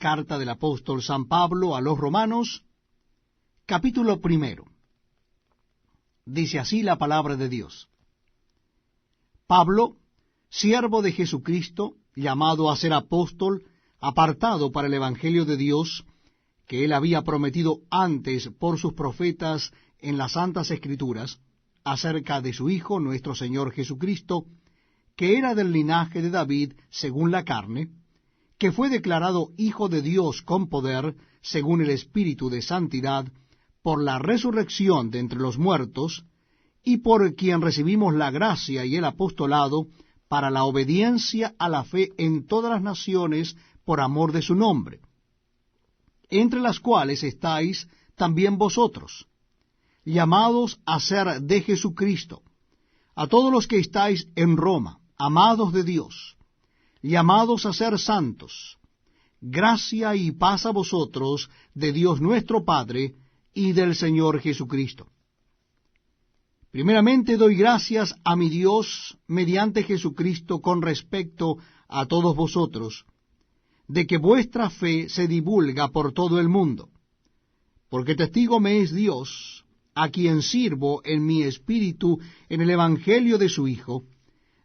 Carta del apóstol San Pablo a los Romanos, capítulo 1. Dice así la palabra de Dios. Pablo, siervo de Jesucristo, llamado a ser apóstol, apartado para el Evangelio de Dios, que él había prometido antes por sus profetas en las Santas Escrituras, acerca de su Hijo, nuestro Señor Jesucristo, que era del linaje de David según la carne, que fue declarado Hijo de Dios con poder, según el Espíritu de Santidad, por la resurrección de entre los muertos, y por quien recibimos la gracia y el apostolado para la obediencia a la fe en todas las naciones por amor de su nombre, entre las cuales estáis también vosotros, llamados a ser de Jesucristo, a todos los que estáis en Roma, amados de Dios, llamados a ser santos, gracia y paz a vosotros de Dios nuestro Padre y del Señor Jesucristo. Primeramente doy gracias a mi Dios mediante Jesucristo con respecto a todos vosotros, de que vuestra fe se divulga por todo el mundo, porque testigo me es Dios, a quien sirvo en mi espíritu en el Evangelio de su Hijo,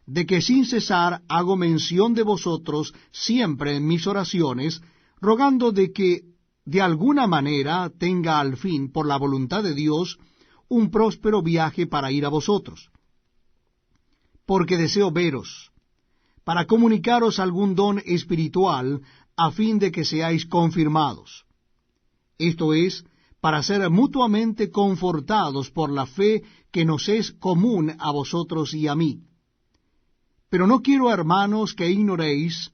de que sin cesar hago mención de vosotros siempre en mis oraciones, rogando de que de alguna manera tenga al fin, por la voluntad de Dios, un próspero viaje para ir a vosotros. Porque deseo veros, para comunicaros algún don espiritual, a fin de que seáis confirmados. Esto es, para ser mutuamente confortados por la fe que nos es común a vosotros y a mí. Pero no quiero, hermanos, que ignoréis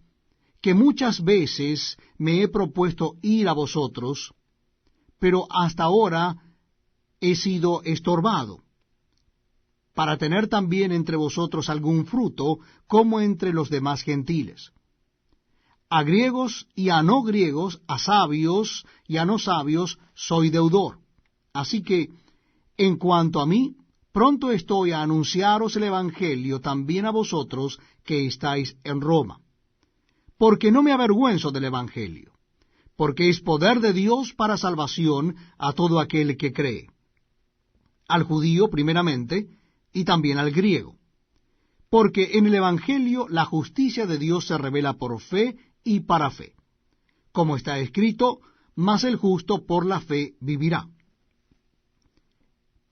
que muchas veces me he propuesto ir a vosotros, pero hasta ahora he sido estorbado, para tener también entre vosotros algún fruto, como entre los demás gentiles. A griegos y a no griegos, a sabios y a no sabios, soy deudor. Así que, en cuanto a mí, pronto estoy a anunciaros el Evangelio también a vosotros que estáis en Roma. Porque no me avergüenzo del Evangelio, porque es poder de Dios para salvación a todo aquel que cree, al judío primeramente, y también al griego. Porque en el Evangelio la justicia de Dios se revela por fe y para fe. Como está escrito, mas el justo por la fe vivirá.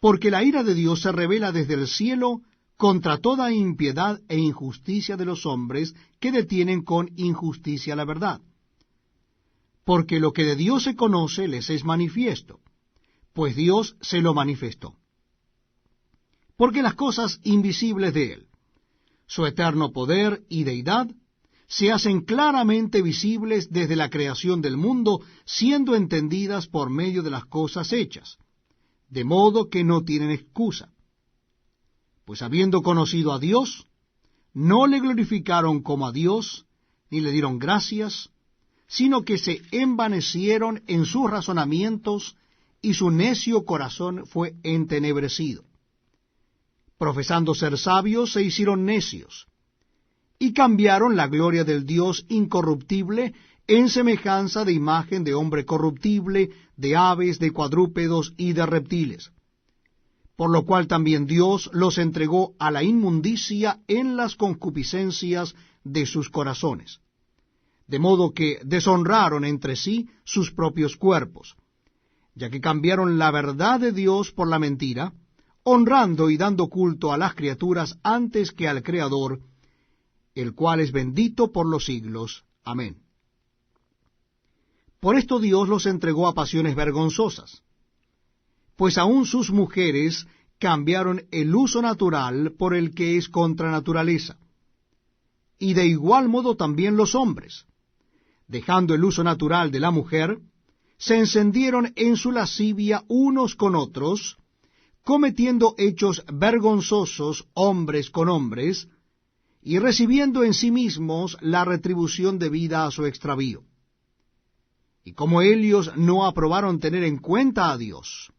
Porque la ira de Dios se revela desde el cielo contra toda impiedad e injusticia de los hombres que detienen con injusticia la verdad. Porque lo que de Dios se conoce les es manifiesto, pues Dios se lo manifestó. Porque las cosas invisibles de Él, su eterno poder y deidad, se hacen claramente visibles desde la creación del mundo, siendo entendidas por medio de las cosas hechas, de modo que no tienen excusa. Pues habiendo conocido a Dios, no le glorificaron como a Dios, ni le dieron gracias, sino que se envanecieron en sus razonamientos, y su necio corazón fue entenebrecido. Profesando ser sabios, se hicieron necios, y cambiaron la gloria del Dios incorruptible en semejanza de imagen de hombre corruptible, de aves, de cuadrúpedos y de reptiles. Por lo cual también Dios los entregó a la inmundicia en las concupiscencias de sus corazones, de modo que deshonraron entre sí sus propios cuerpos, ya que cambiaron la verdad de Dios por la mentira, honrando y dando culto a las criaturas antes que al Creador, el cual es bendito por los siglos. Amén. Por esto Dios los entregó a pasiones vergonzosas, pues aun sus mujeres cambiaron el uso natural por el que es contra naturaleza, y de igual modo también los hombres, dejando el uso natural de la mujer, se encendieron en su lascivia unos con otros, cometiendo hechos vergonzosos hombres con hombres, y recibiendo en sí mismos la retribución debida a su extravío. Y como ellos no aprobaron tener en cuenta a Dios,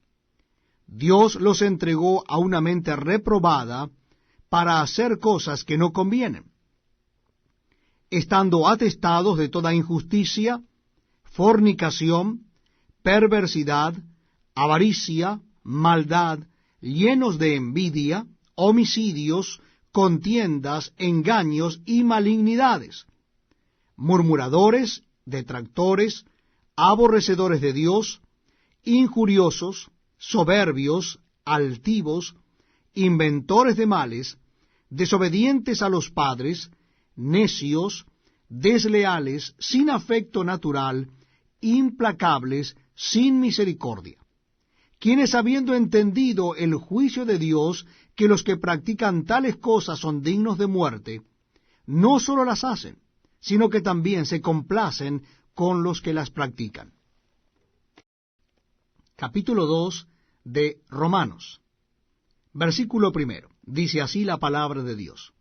Dios los entregó a una mente reprobada para hacer cosas que no convienen, estando atestados de toda injusticia, fornicación, perversidad, avaricia, maldad, llenos de envidia, homicidios, contiendas, engaños y malignidades, murmuradores, detractores, aborrecedores de Dios, injuriosos, soberbios, altivos, inventores de males, desobedientes a los padres, necios, desleales, sin afecto natural, implacables, sin misericordia, quienes habiendo entendido el juicio de Dios, que los que practican tales cosas son dignos de muerte, no sólo las hacen, sino que también se complacen con los que las practican. Capítulo 2 de Romanos. Versículo 1. Dice así la palabra de Dios.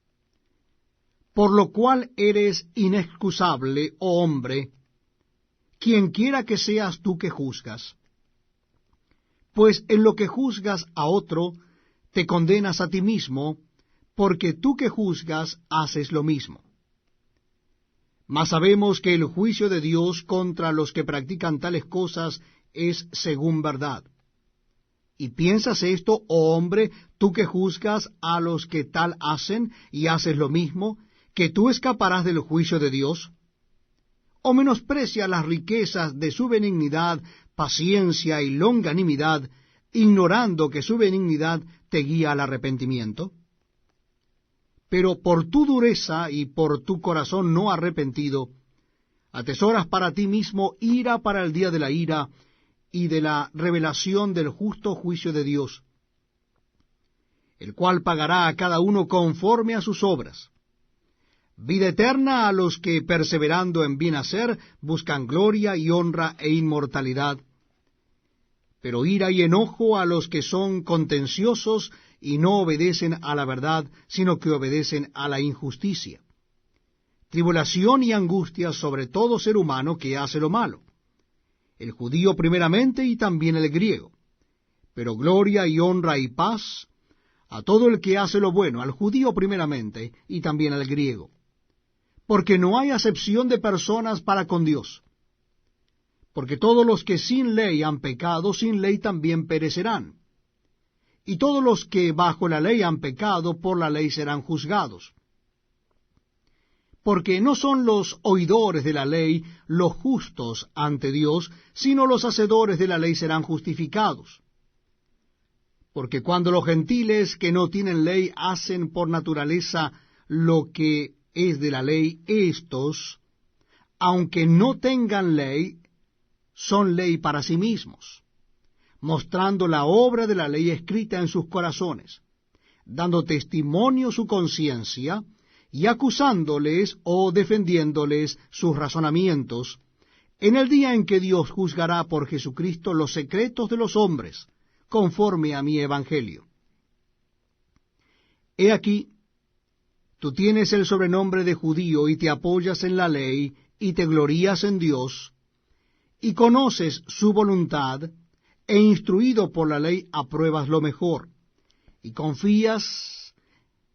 Por lo cual eres inexcusable, oh hombre, quien quiera que seas tú que juzgas. Pues en lo que juzgas a otro, te condenas a ti mismo, porque tú que juzgas haces lo mismo. Mas sabemos que el juicio de Dios contra los que practican tales cosas es según verdad. ¿Y piensas esto, oh hombre, tú que juzgas a los que tal hacen y haces lo mismo, que tú escaparás del juicio de Dios? ¿O menosprecia las riquezas de su benignidad, paciencia y longanimidad, ignorando que su benignidad te guía al arrepentimiento? Pero por tu dureza y por tu corazón no arrepentido, atesoras para ti mismo ira para el día de la ira y de la revelación del justo juicio de Dios, el cual pagará a cada uno conforme a sus obras. Vida eterna a los que, perseverando en bien hacer, buscan gloria y honra e inmortalidad, pero ira y enojo a los que son contenciosos y no obedecen a la verdad, sino que obedecen a la injusticia. Tribulación y angustia sobre todo ser humano que hace lo malo, el judío primeramente y también el griego, pero gloria y honra y paz a todo el que hace lo bueno, al judío primeramente y también al griego. Porque no hay acepción de personas para con Dios. Porque todos los que sin ley han pecado, sin ley también perecerán. Y todos los que bajo la ley han pecado, por la ley serán juzgados. Porque no son los oidores de la ley los justos ante Dios, sino los hacedores de la ley serán justificados. Porque cuando los gentiles que no tienen ley hacen por naturaleza lo que es de la ley, éstos, aunque no tengan ley, son ley para sí mismos, mostrando la obra de la ley escrita en sus corazones, dando testimonio su conciencia, y acusándoles o defendiéndoles sus razonamientos, en el día en que Dios juzgará por Jesucristo los secretos de los hombres, conforme a mi evangelio. He aquí, tú tienes el sobrenombre de judío y te apoyas en la ley y te glorías en Dios, y conoces su voluntad, e instruido por la ley apruebas lo mejor, y confías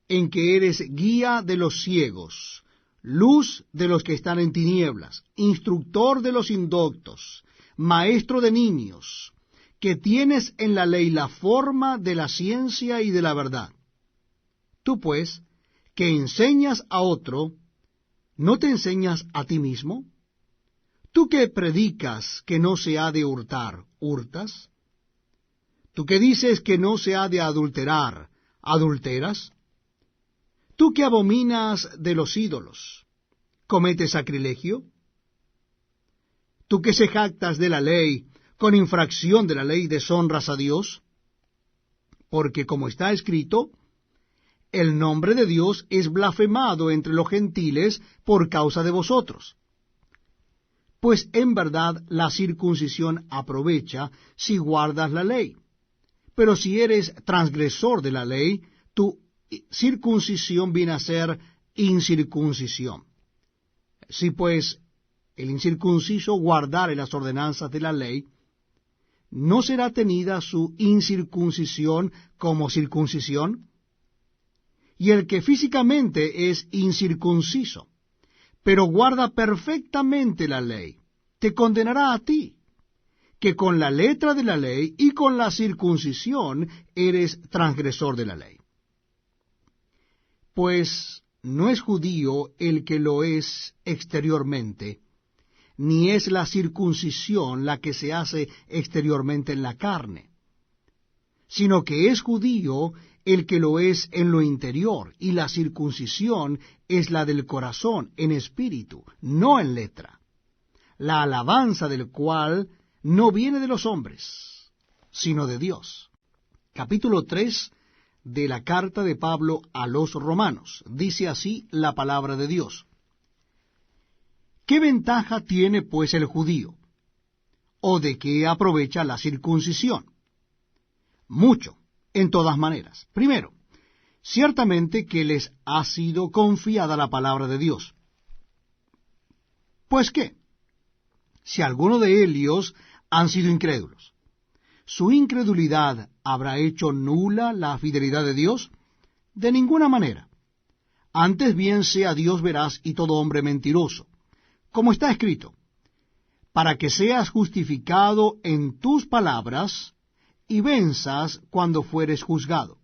en que eres guía de los ciegos, luz de los que están en tinieblas, instructor de los indoctos, maestro de niños, que tienes en la ley la forma de la ciencia y de la verdad. Tú pues, que enseñas a otro, ¿no te enseñas a ti mismo? Tú que predicas que no se ha de hurtar, ¿hurtas? Tú que dices que no se ha de adulterar, ¿adulteras? Tú que abominas de los ídolos, ¿cometes sacrilegio? Tú que se jactas de la ley, con infracción de la ley deshonras a Dios, porque como está escrito, el nombre de Dios es blasfemado entre los gentiles por causa de vosotros. Pues en verdad la circuncisión aprovecha si guardas la ley, pero si eres transgresor de la ley, tu circuncisión viene a ser incircuncisión. Si pues el incircunciso guardare las ordenanzas de la ley, ¿no será tenida su incircuncisión como circuncisión? Y el que físicamente es incircunciso, pero guarda perfectamente la ley, te condenará a ti, que con la letra de la ley y con la circuncisión eres transgresor de la ley. Pues no es judío el que lo es exteriormente, ni es la circuncisión la que se hace exteriormente en la carne, sino que es judío el que lo es en lo interior, y la circuncisión es la del corazón, en espíritu, no en letra, la alabanza del cual no viene de los hombres, sino de Dios. Capítulo 3 de la carta de Pablo a los Romanos. Dice así la palabra de Dios. ¿Qué ventaja tiene pues el judío? ¿O de qué aprovecha la circuncisión? Mucho, en todas maneras. Primero, ciertamente que les ha sido confiada la palabra de Dios. ¿Pues qué? Si alguno de ellos han sido incrédulos, ¿su incredulidad habrá hecho nula la fidelidad de Dios? De ninguna manera. Antes bien sea Dios veraz y todo hombre mentiroso, como está escrito, para que seas justificado en tus palabras y venzas cuando fueres juzgado.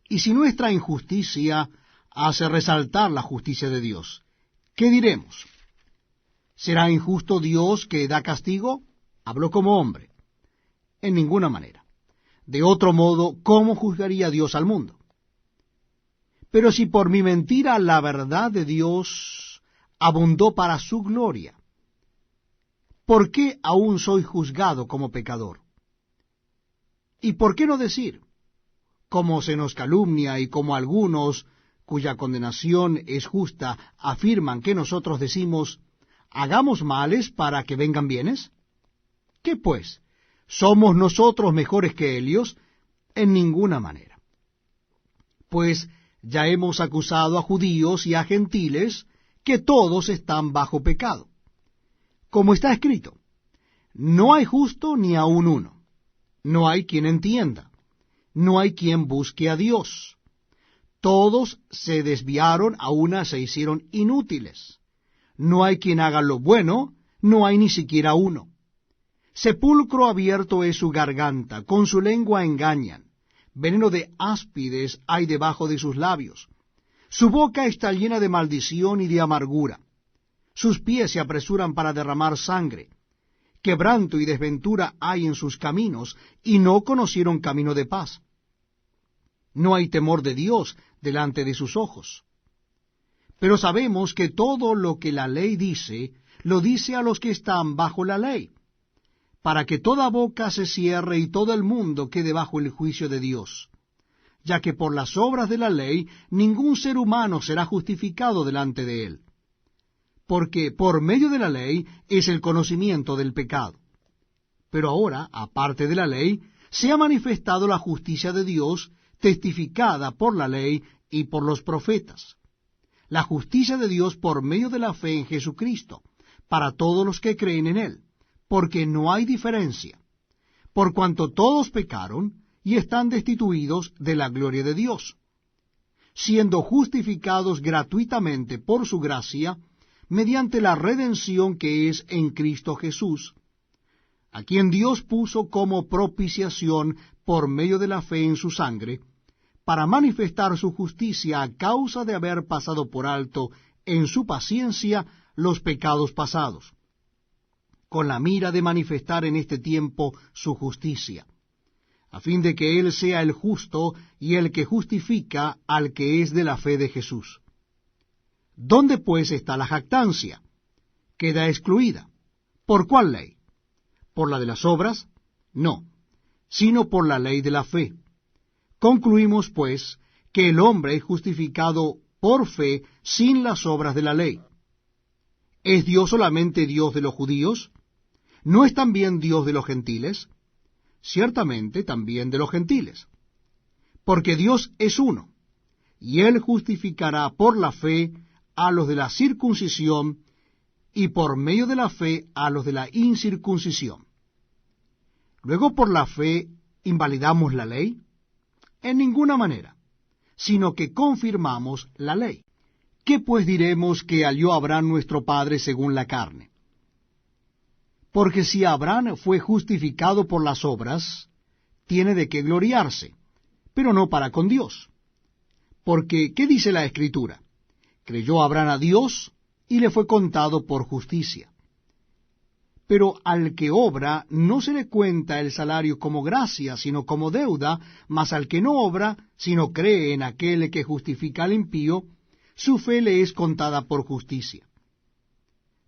Y si nuestra injusticia hace resaltar la justicia de Dios, ¿qué diremos? ¿Será injusto Dios que da castigo? Habló como hombre. En ninguna manera. De otro modo, ¿cómo juzgaría Dios al mundo? Pero si por mi mentira la verdad de Dios abundó para su gloria, ¿por qué aún soy juzgado como pecador? ¿Y por qué no decir, como se nos calumnia y como algunos, cuya condenación es justa, afirman que nosotros decimos, hagamos males para que vengan bienes? ¿Qué pues? ¿Somos nosotros mejores que ellos? En ninguna manera. Pues ya hemos acusado a judíos y a gentiles que todos están bajo pecado. Como está escrito, no hay justo ni aun uno. No hay quien entienda, no hay quien busque a Dios. Todos se desviaron, a una se hicieron inútiles. No hay quien haga lo bueno, no hay ni siquiera uno. Sepulcro abierto es su garganta, con su lengua engañan. Veneno de áspides hay debajo de sus labios. Su boca está llena de maldición y de amargura. Sus pies se apresuran para derramar sangre. Quebranto y desventura hay en sus caminos, y no conocieron camino de paz. No hay temor de Dios delante de sus ojos. Pero sabemos que todo lo que la ley dice, lo dice a los que están bajo la ley, para que toda boca se cierre y todo el mundo quede bajo el juicio de Dios, ya que por las obras de la ley ningún ser humano será justificado delante de él, porque por medio de la ley es el conocimiento del pecado. Pero ahora, aparte de la ley, se ha manifestado la justicia de Dios, testificada por la ley y por los profetas. La justicia de Dios por medio de la fe en Jesucristo, para todos los que creen en Él, porque no hay diferencia, por cuanto todos pecaron y están destituidos de la gloria de Dios, siendo justificados gratuitamente por su gracia, mediante la redención que es en Cristo Jesús, a quien Dios puso como propiciación por medio de la fe en su sangre, para manifestar su justicia a causa de haber pasado por alto en su paciencia los pecados pasados, con la mira de manifestar en este tiempo su justicia, a fin de que Él sea el justo y el que justifica al que es de la fe de Jesús. ¿Dónde pues está la jactancia? Queda excluida. ¿Por cuál ley? ¿Por la de las obras? No, sino por la ley de la fe. Concluimos, pues, que el hombre es justificado por fe sin las obras de la ley. ¿Es Dios solamente Dios de los judíos? ¿No es también Dios de los gentiles? Ciertamente también de los gentiles. Porque Dios es uno, y Él justificará por la fe a los de la circuncisión, y por medio de la fe a los de la incircuncisión. Luego por la fe invalidamos la ley. En ninguna manera, sino que confirmamos la ley. ¿Qué pues diremos que halló Abraham nuestro padre según la carne? Porque si Abraham fue justificado por las obras, tiene de qué gloriarse, pero no para con Dios. Porque, ¿qué dice la Escritura? Creyó Abraham a Dios y le fue contado por justicia. Pero al que obra no se le cuenta el salario como gracia, sino como deuda, mas al que no obra, sino cree en aquel que justifica al impío, su fe le es contada por justicia.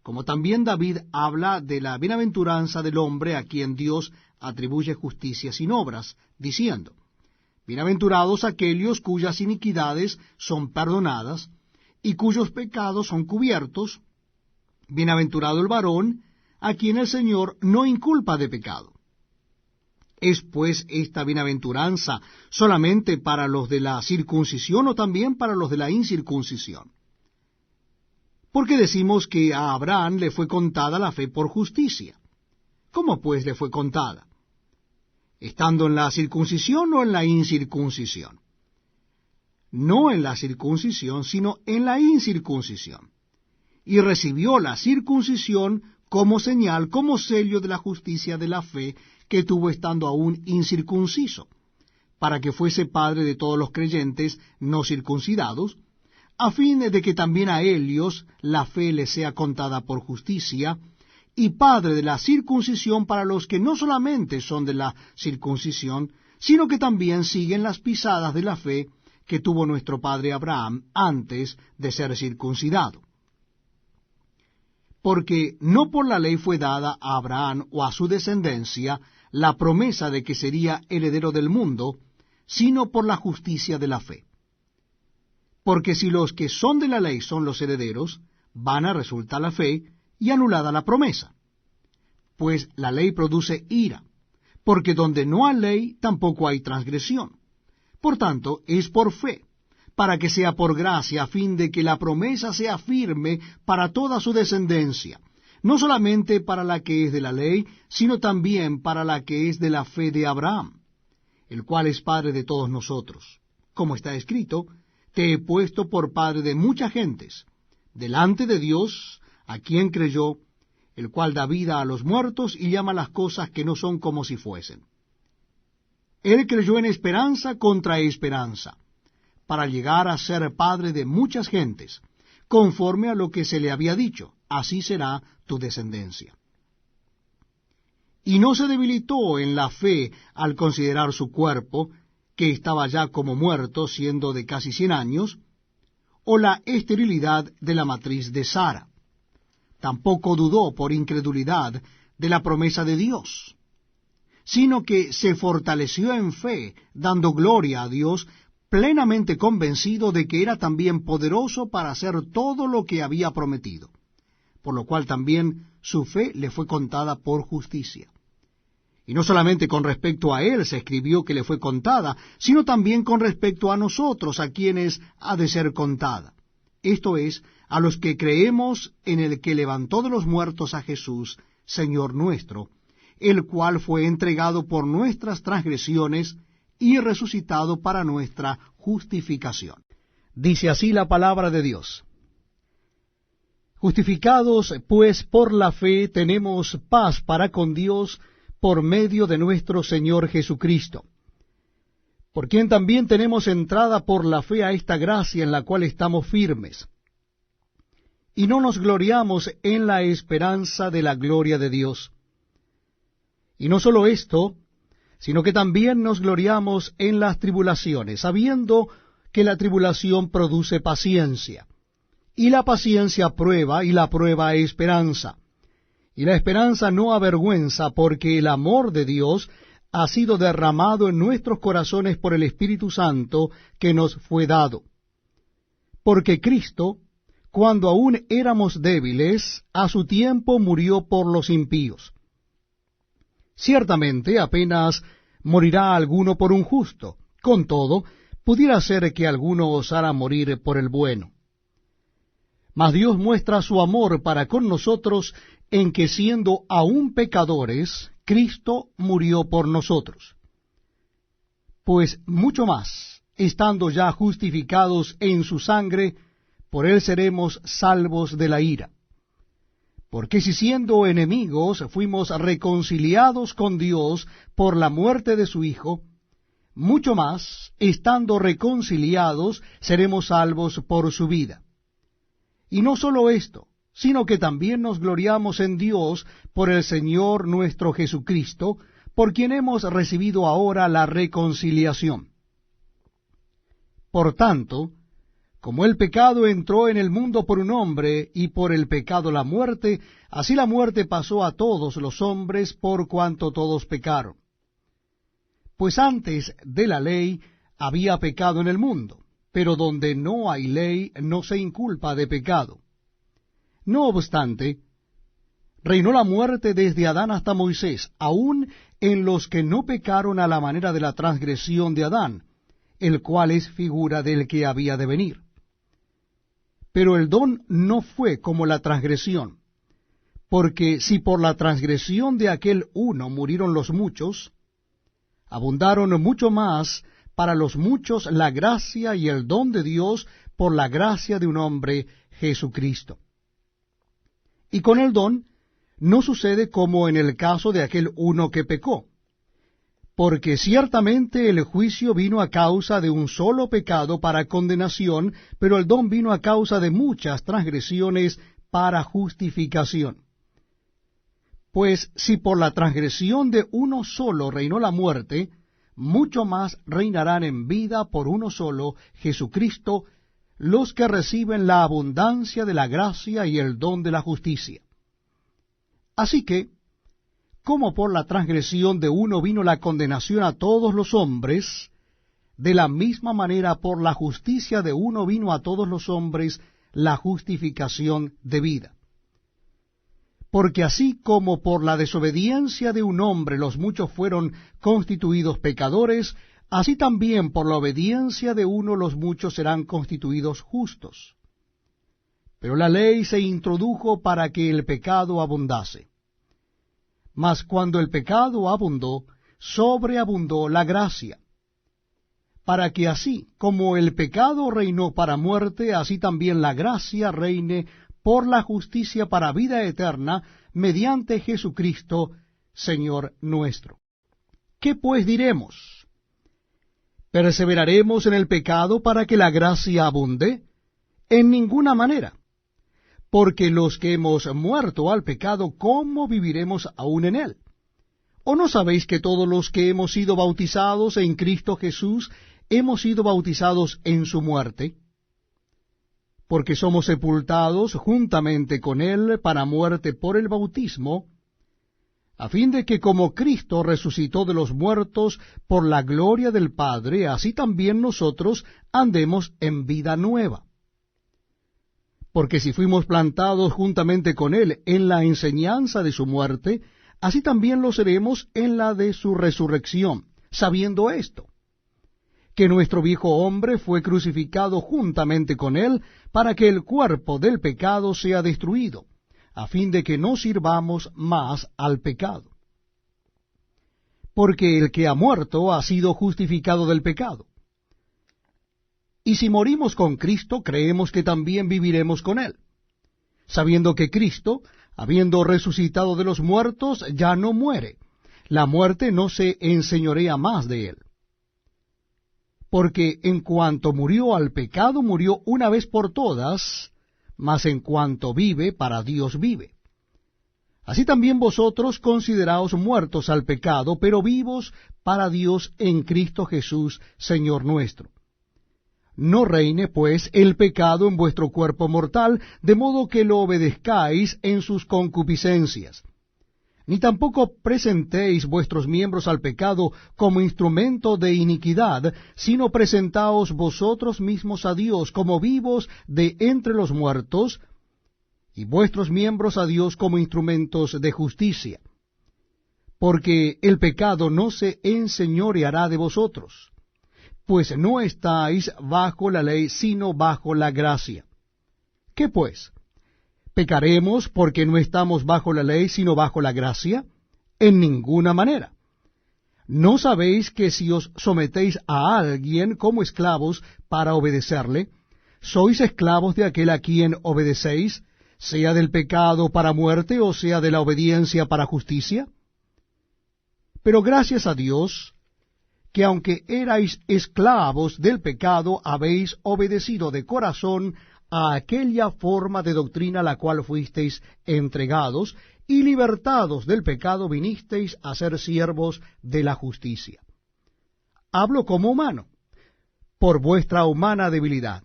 Como también David habla de la bienaventuranza del hombre a quien Dios atribuye justicia sin obras, diciendo, bienaventurados aquellos cuyas iniquidades son perdonadas, y cuyos pecados son cubiertos, bienaventurado el varón, a quien el Señor no inculpa de pecado. ¿Es pues esta bienaventuranza solamente para los de la circuncisión o también para los de la incircuncisión? Porque decimos que a Abraham le fue contada la fe por justicia. ¿Cómo pues le fue contada? ¿Estando en la circuncisión o en la incircuncisión? No en la circuncisión, sino en la incircuncisión. Y recibió la circuncisión como señal, como sello de la justicia de la fe que tuvo estando aún incircunciso, para que fuese padre de todos los creyentes no circuncidados, a fin de que también a ellos la fe les sea contada por justicia, y padre de la circuncisión para los que no solamente son de la circuncisión, sino que también siguen las pisadas de la fe que tuvo nuestro padre Abraham antes de ser circuncidado. Porque no por la ley fue dada a Abraham o a su descendencia la promesa de que sería heredero del mundo, sino por la justicia de la fe. Porque si los que son de la ley son los herederos, vana resulta la fe y anulada la promesa. Pues la ley produce ira, porque donde no hay ley tampoco hay transgresión. Por tanto, es por fe, para que sea por gracia, a fin de que la promesa sea firme para toda su descendencia, no solamente para la que es de la ley, sino también para la que es de la fe de Abraham, el cual es padre de todos nosotros. Como está escrito, te he puesto por padre de muchas gentes, delante de Dios, a quien creyó, el cual da vida a los muertos y llama las cosas que no son como si fuesen. Él creyó en esperanza contra esperanza, para llegar a ser padre de muchas gentes, conforme a lo que se le había dicho, así será tu descendencia. Y no se debilitó en la fe al considerar su cuerpo, que estaba ya como muerto, siendo de casi 100 años, o la esterilidad de la matriz de Sara. Tampoco dudó por incredulidad de la promesa de Dios, sino que se fortaleció en fe, dando gloria a Dios, plenamente convencido de que era también poderoso para hacer todo lo que había prometido, por lo cual también su fe le fue contada por justicia. Y no solamente con respecto a él se escribió que le fue contada, sino también con respecto a nosotros, a quienes ha de ser contada. Esto es, a los que creemos en el que levantó de los muertos a Jesús, Señor nuestro, el cual fue entregado por nuestras transgresiones y resucitado para nuestra justificación. Dice así la palabra de Dios. Justificados, pues, por la fe, tenemos paz para con Dios por medio de nuestro Señor Jesucristo, por quien también tenemos entrada por la fe a esta gracia en la cual estamos firmes. Y no nos gloriamos en la esperanza de la gloria de Dios. Y no solo esto, sino que también nos gloriamos en las tribulaciones, sabiendo que la tribulación produce paciencia, y la paciencia prueba, y la prueba esperanza. Y la esperanza no avergüenza, porque el amor de Dios ha sido derramado en nuestros corazones por el Espíritu Santo que nos fue dado. Porque Cristo, cuando aún éramos débiles, a su tiempo murió por los impíos. Ciertamente apenas morirá alguno por un justo, con todo, pudiera ser que alguno osara morir por el bueno. Mas Dios muestra su amor para con nosotros en que siendo aún pecadores, Cristo murió por nosotros. Pues mucho más, estando ya justificados en su sangre, por él seremos salvos de la ira. Porque si siendo enemigos fuimos reconciliados con Dios por la muerte de su Hijo, mucho más, estando reconciliados, seremos salvos por su vida. Y no sólo esto, sino que también nos gloriamos en Dios por el Señor nuestro Jesucristo, por quien hemos recibido ahora la reconciliación. Por tanto, como el pecado entró en el mundo por un hombre, y por el pecado la muerte, así la muerte pasó a todos los hombres por cuanto todos pecaron. Pues antes de la ley había pecado en el mundo, pero donde no hay ley no se inculpa de pecado. No obstante, reinó la muerte desde Adán hasta Moisés, aun en los que no pecaron a la manera de la transgresión de Adán, el cual es figura del que había de venir. Pero el don no fue como la transgresión, porque si por la transgresión de aquel uno murieron los muchos, abundaron mucho más para los muchos la gracia y el don de Dios por la gracia de un hombre, Jesucristo. Y con el don no sucede como en el caso de aquel uno que pecó, porque ciertamente el juicio vino a causa de un solo pecado para condenación, pero el don vino a causa de muchas transgresiones para justificación. Pues si por la transgresión de uno solo reinó la muerte, mucho más reinarán en vida por uno solo, Jesucristo, los que reciben la abundancia de la gracia y el don de la justicia. Así que, como por la transgresión de uno vino la condenación a todos los hombres, de la misma manera por la justicia de uno vino a todos los hombres la justificación de vida. Porque así como por la desobediencia de un hombre los muchos fueron constituidos pecadores, así también por la obediencia de uno los muchos serán constituidos justos. Pero la ley se introdujo para que el pecado abundase. Mas cuando el pecado abundó, sobreabundó la gracia, para que así como el pecado reinó para muerte, así también la gracia reine por la justicia para vida eterna, mediante Jesucristo, Señor nuestro. ¿Qué pues diremos? ¿Perseveraremos en el pecado para que la gracia abunde? En ninguna manera. Porque los que hemos muerto al pecado, ¿cómo viviremos aún en él? ¿O no sabéis que todos los que hemos sido bautizados en Cristo Jesús, hemos sido bautizados en su muerte? Porque somos sepultados juntamente con él para muerte por el bautismo, a fin de que como Cristo resucitó de los muertos por la gloria del Padre, así también nosotros andemos en vida nueva. Porque si fuimos plantados juntamente con él en la enseñanza de su muerte, así también lo seremos en la de su resurrección, sabiendo esto, que nuestro viejo hombre fue crucificado juntamente con él, para que el cuerpo del pecado sea destruido, a fin de que no sirvamos más al pecado. Porque el que ha muerto ha sido justificado del pecado. Y si morimos con Cristo, creemos que también viviremos con él, sabiendo que Cristo, habiendo resucitado de los muertos, ya no muere. La muerte no se enseñorea más de él. Porque en cuanto murió al pecado, murió una vez por todas, mas en cuanto vive, para Dios vive. Así también vosotros consideraos muertos al pecado, pero vivos para Dios en Cristo Jesús, Señor nuestro. No reine, pues, el pecado en vuestro cuerpo mortal, de modo que lo obedezcáis en sus concupiscencias. Ni tampoco presentéis vuestros miembros al pecado como instrumento de iniquidad, sino presentaos vosotros mismos a Dios como vivos de entre los muertos, y vuestros miembros a Dios como instrumentos de justicia. Porque el pecado no se enseñoreará de vosotros, pues no estáis bajo la ley, sino bajo la gracia. ¿Qué pues? ¿Pecaremos porque no estamos bajo la ley, sino bajo la gracia? En ninguna manera. ¿No sabéis que si os sometéis a alguien como esclavos para obedecerle, sois esclavos de aquel a quien obedecéis, sea del pecado para muerte o sea de la obediencia para justicia? Pero gracias a Dios, que aunque erais esclavos del pecado, habéis obedecido de corazón a aquella forma de doctrina a la cual fuisteis entregados, y libertados del pecado vinisteis a ser siervos de la justicia. Hablo como humano, por vuestra humana debilidad,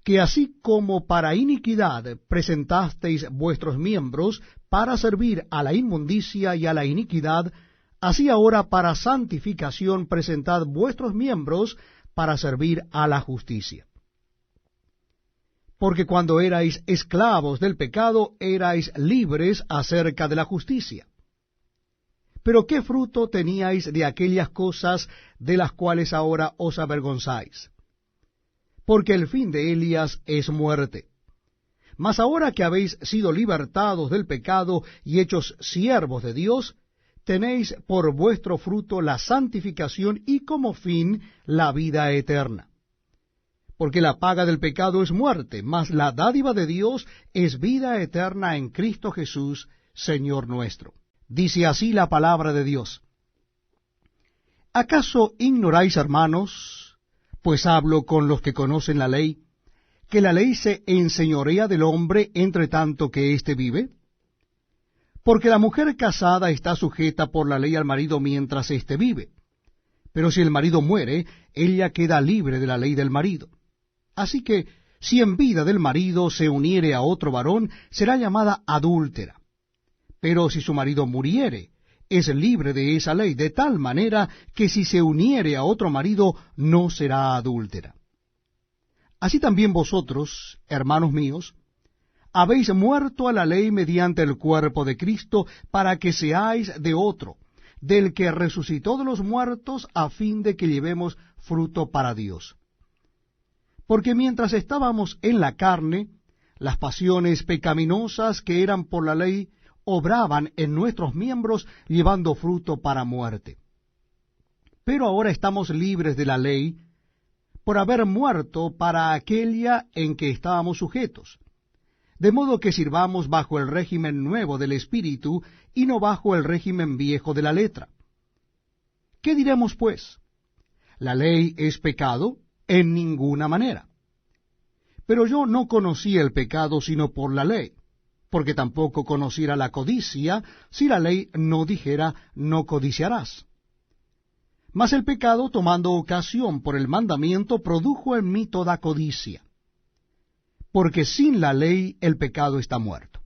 que así como para iniquidad presentasteis vuestros miembros para servir a la inmundicia y a la iniquidad, así ahora para santificación presentad vuestros miembros para servir a la justicia. Porque cuando erais esclavos del pecado, erais libres acerca de la justicia. Pero ¿qué fruto teníais de aquellas cosas de las cuales ahora os avergonzáis? Porque el fin de Elías es muerte. Mas ahora que habéis sido libertados del pecado y hechos siervos de Dios, tenéis por vuestro fruto la santificación y como fin la vida eterna. Porque la paga del pecado es muerte, mas la dádiva de Dios es vida eterna en Cristo Jesús, Señor nuestro. Dice así la palabra de Dios. ¿Acaso ignoráis, hermanos, pues hablo con los que conocen la ley, que la ley se enseñorea del hombre entre tanto que éste vive? Porque la mujer casada está sujeta por la ley al marido mientras éste vive. Pero si el marido muere, ella queda libre de la ley del marido. Así que, si en vida del marido se uniere a otro varón, será llamada adúltera. Pero si su marido muriere, es libre de esa ley, de tal manera que si se uniere a otro marido, no será adúltera. Así también vosotros, hermanos míos, habéis muerto a la ley mediante el cuerpo de Cristo, para que seáis de otro, del que resucitó de los muertos, a fin de que llevemos fruto para Dios. Porque mientras estábamos en la carne, las pasiones pecaminosas que eran por la ley obraban en nuestros miembros, llevando fruto para muerte. Pero ahora estamos libres de la ley, por haber muerto para aquella en que estábamos sujetos, de modo que sirvamos bajo el régimen nuevo del Espíritu, y no bajo el régimen viejo de la letra. ¿Qué diremos, pues? ¿La ley es pecado? En ninguna manera. Pero yo no conocí el pecado sino por la ley, porque tampoco conociera la codicia si la ley no dijera no codiciarás. Mas el pecado, tomando ocasión por el mandamiento, produjo en mí toda codicia. Porque sin la ley el pecado está muerto.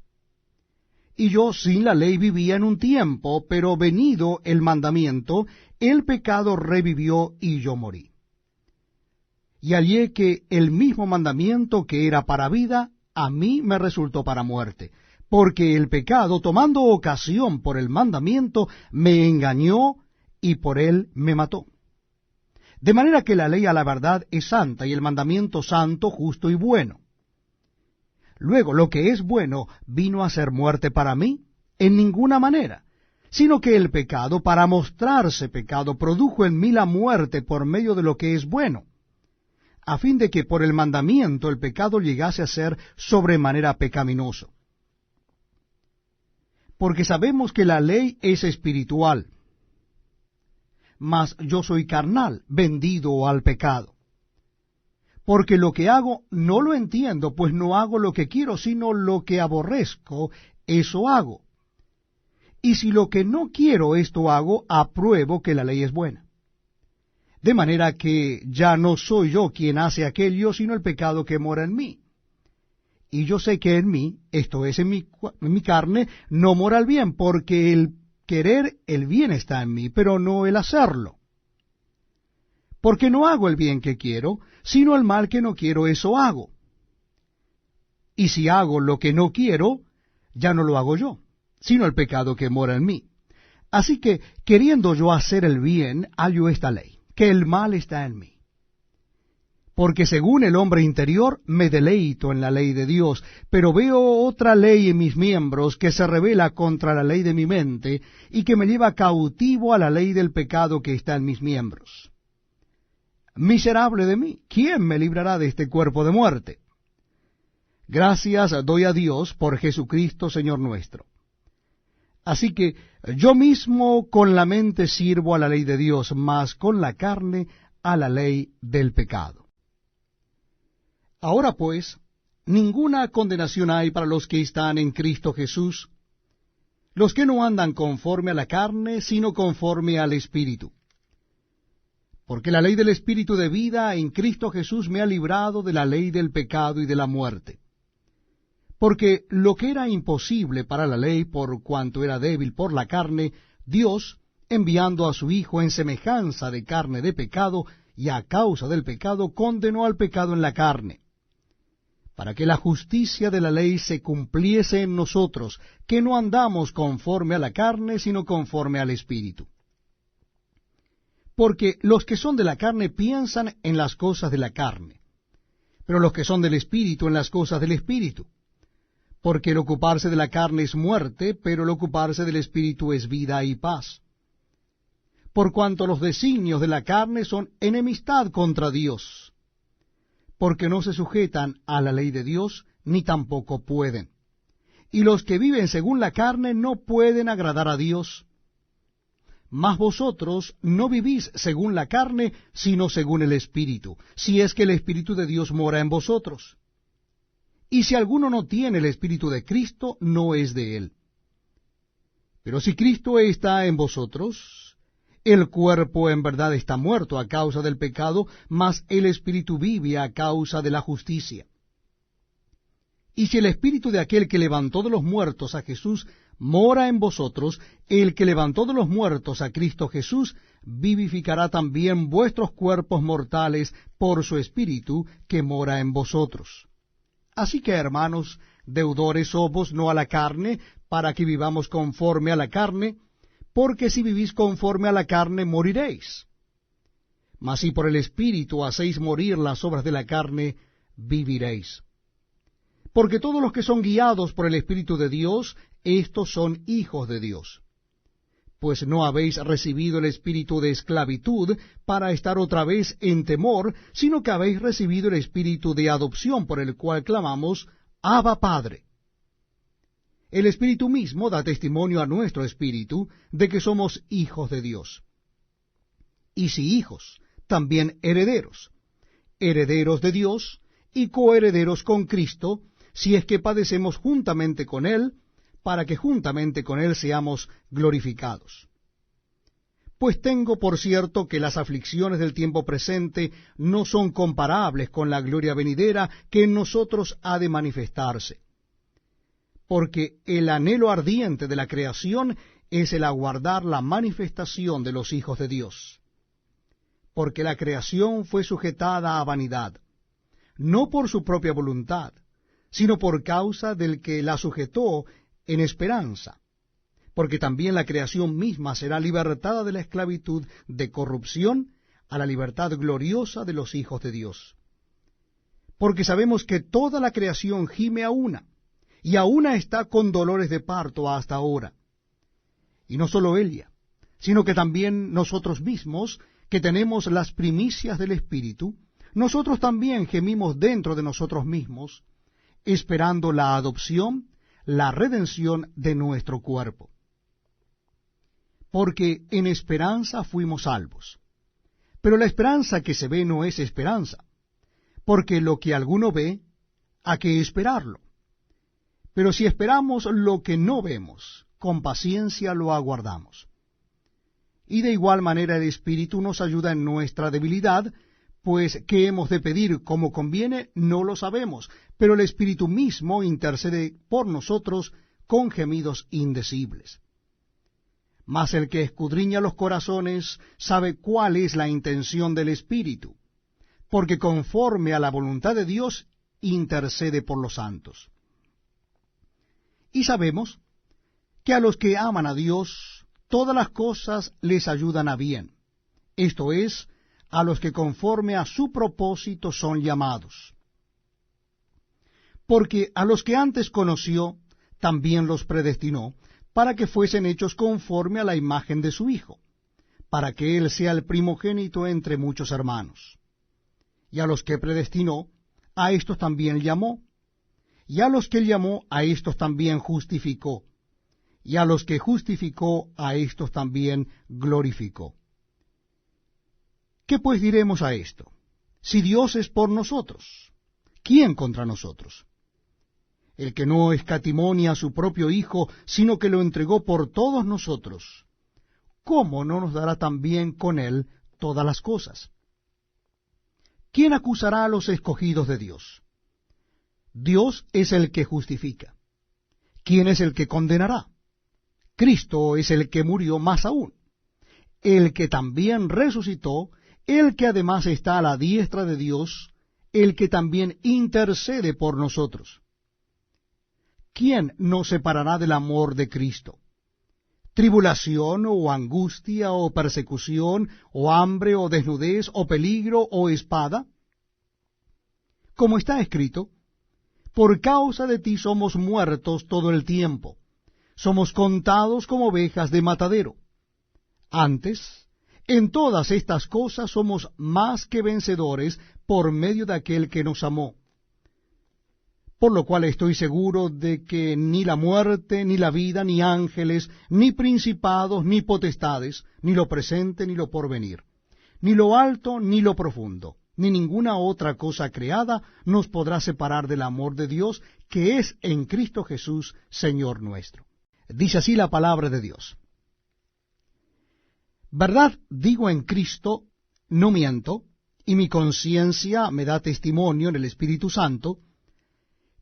Y yo sin la ley vivía en un tiempo, pero venido el mandamiento, el pecado revivió y yo morí. Y hallé que el mismo mandamiento que era para vida, a mí me resultó para muerte, porque el pecado, tomando ocasión por el mandamiento, me engañó y por él me mató. De manera que la ley a la verdad es santa, y el mandamiento santo, justo y bueno. Luego, lo que es bueno vino a ser muerte para mí, en ninguna manera, sino que el pecado, para mostrarse pecado, produjo en mí la muerte por medio de lo que es bueno, a fin de que por el mandamiento el pecado llegase a ser sobremanera pecaminoso. Porque sabemos que la ley es espiritual, mas yo soy carnal, vendido al pecado. Porque lo que hago no lo entiendo, pues no hago lo que quiero, sino lo que aborrezco, eso hago. Y si lo que no quiero esto hago, apruebo que la ley es buena. De manera que ya no soy yo quien hace aquello, sino el pecado que mora en mí. Y yo sé que en mí, esto es en mi carne, no mora el bien, porque el querer el bien está en mí, pero no el hacerlo. Porque no hago el bien que quiero, sino el mal que no quiero, eso hago. Y si hago lo que no quiero, ya no lo hago yo, sino el pecado que mora en mí. Así que, queriendo yo hacer el bien, hallo esta ley, que el mal está en mí. Porque según el hombre interior me deleito en la ley de Dios, pero veo otra ley en mis miembros que se rebela contra la ley de mi mente y que me lleva cautivo a la ley del pecado que está en mis miembros. Miserable de mí, ¿quién me librará de este cuerpo de muerte? Gracias doy a Dios por Jesucristo, Señor nuestro. Así que yo mismo con la mente sirvo a la ley de Dios, mas con la carne a la ley del pecado. Ahora pues, ninguna condenación hay para los que están en Cristo Jesús, los que no andan conforme a la carne, sino conforme al Espíritu. Porque la ley del Espíritu de vida en Cristo Jesús me ha librado de la ley del pecado y de la muerte. Porque lo que era imposible para la ley, por cuanto era débil por la carne, Dios, enviando a su Hijo en semejanza de carne de pecado, y a causa del pecado, condenó al pecado en la carne, para que la justicia de la ley se cumpliese en nosotros, que no andamos conforme a la carne, sino conforme al Espíritu. Porque los que son de la carne piensan en las cosas de la carne, pero los que son del Espíritu en las cosas del Espíritu. Porque el ocuparse de la carne es muerte, pero el ocuparse del Espíritu es vida y paz. Por cuanto los designios de la carne son enemistad contra Dios, porque no se sujetan a la ley de Dios, ni tampoco pueden. Y los que viven según la carne no pueden agradar a Dios. Mas vosotros no vivís según la carne, sino según el Espíritu, si es que el Espíritu de Dios mora en vosotros. Y si alguno no tiene el Espíritu de Cristo, no es de él. Pero si Cristo está en vosotros, el cuerpo en verdad está muerto a causa del pecado, mas el Espíritu vive a causa de la justicia. Y si el Espíritu de aquel que levantó de los muertos a Jesús mora en vosotros, el que levantó de los muertos a Cristo Jesús vivificará también vuestros cuerpos mortales por su Espíritu que mora en vosotros. Así que, hermanos, deudores somos no a la carne, para que vivamos conforme a la carne, porque si vivís conforme a la carne, moriréis. Mas si por el Espíritu hacéis morir las obras de la carne, viviréis. Porque todos los que son guiados por el Espíritu de Dios, estos son hijos de Dios. Pues no habéis recibido el espíritu de esclavitud para estar otra vez en temor, sino que habéis recibido el espíritu de adopción, por el cual clamamos, Abba Padre. El Espíritu mismo da testimonio a nuestro espíritu de que somos hijos de Dios. Y si hijos, también herederos, herederos de Dios y coherederos con Cristo, si es que padecemos juntamente con Él, para que juntamente con Él seamos glorificados. Pues tengo por cierto que las aflicciones del tiempo presente no son comparables con la gloria venidera que en nosotros ha de manifestarse. Porque el anhelo ardiente de la creación es el aguardar la manifestación de los hijos de Dios. Porque la creación fue sujetada a vanidad, no por su propia voluntad, sino por causa del que la sujetó en esperanza, porque también la creación misma será libertada de la esclavitud de corrupción a la libertad gloriosa de los hijos de Dios. Porque sabemos que toda la creación gime a una, y a una está con dolores de parto hasta ahora. Y no solo ella, sino que también nosotros mismos, que tenemos las primicias del Espíritu, nosotros también gemimos dentro de nosotros mismos, esperando la adopción, la redención de nuestro cuerpo. Porque en esperanza fuimos salvos. Pero la esperanza que se ve no es esperanza, porque lo que alguno ve, ¿a qué esperarlo? Pero si esperamos lo que no vemos, con paciencia lo aguardamos. Y de igual manera el Espíritu nos ayuda en nuestra debilidad, pues qué hemos de pedir como conviene no lo sabemos, pero el Espíritu mismo intercede por nosotros con gemidos indecibles. Mas el que escudriña los corazones sabe cuál es la intención del Espíritu, porque conforme a la voluntad de Dios intercede por los santos. Y sabemos que a los que aman a Dios, todas las cosas les ayudan a bien, esto es, a los que conforme a su propósito son llamados. Porque a los que antes conoció, también los predestinó, para que fuesen hechos conforme a la imagen de su Hijo, para que Él sea el primogénito entre muchos hermanos. Y a los que predestinó, a estos también llamó, y a los que llamó, a éstos también justificó, y a los que justificó, a éstos también glorificó. ¿Qué pues diremos a esto? Si Dios es por nosotros, ¿quién contra nosotros? El que no escatimó ni a su propio Hijo, sino que lo entregó por todos nosotros, ¿cómo no nos dará también con él todas las cosas? ¿Quién acusará a los escogidos de Dios? Dios es el que justifica. ¿Quién es el que condenará? Cristo es el que murió, más aún, el que también resucitó, el que además está a la diestra de Dios, el que también intercede por nosotros. ¿Quién nos separará del amor de Cristo? ¿Tribulación, o angustia, o persecución, o hambre, o desnudez, o peligro, o espada? Como está escrito, por causa de ti somos muertos todo el tiempo, somos contados como ovejas de matadero. Antes, en todas estas cosas somos más que vencedores por medio de aquel que nos amó. Por lo cual estoy seguro de que ni la muerte, ni la vida, ni ángeles, ni principados, ni potestades, ni lo presente, ni lo porvenir, ni lo alto, ni lo profundo, ni ninguna otra cosa creada nos podrá separar del amor de Dios, que es en Cristo Jesús, Señor nuestro. Dice así la palabra de Dios. Verdad digo en Cristo, no miento, y mi conciencia me da testimonio en el Espíritu Santo,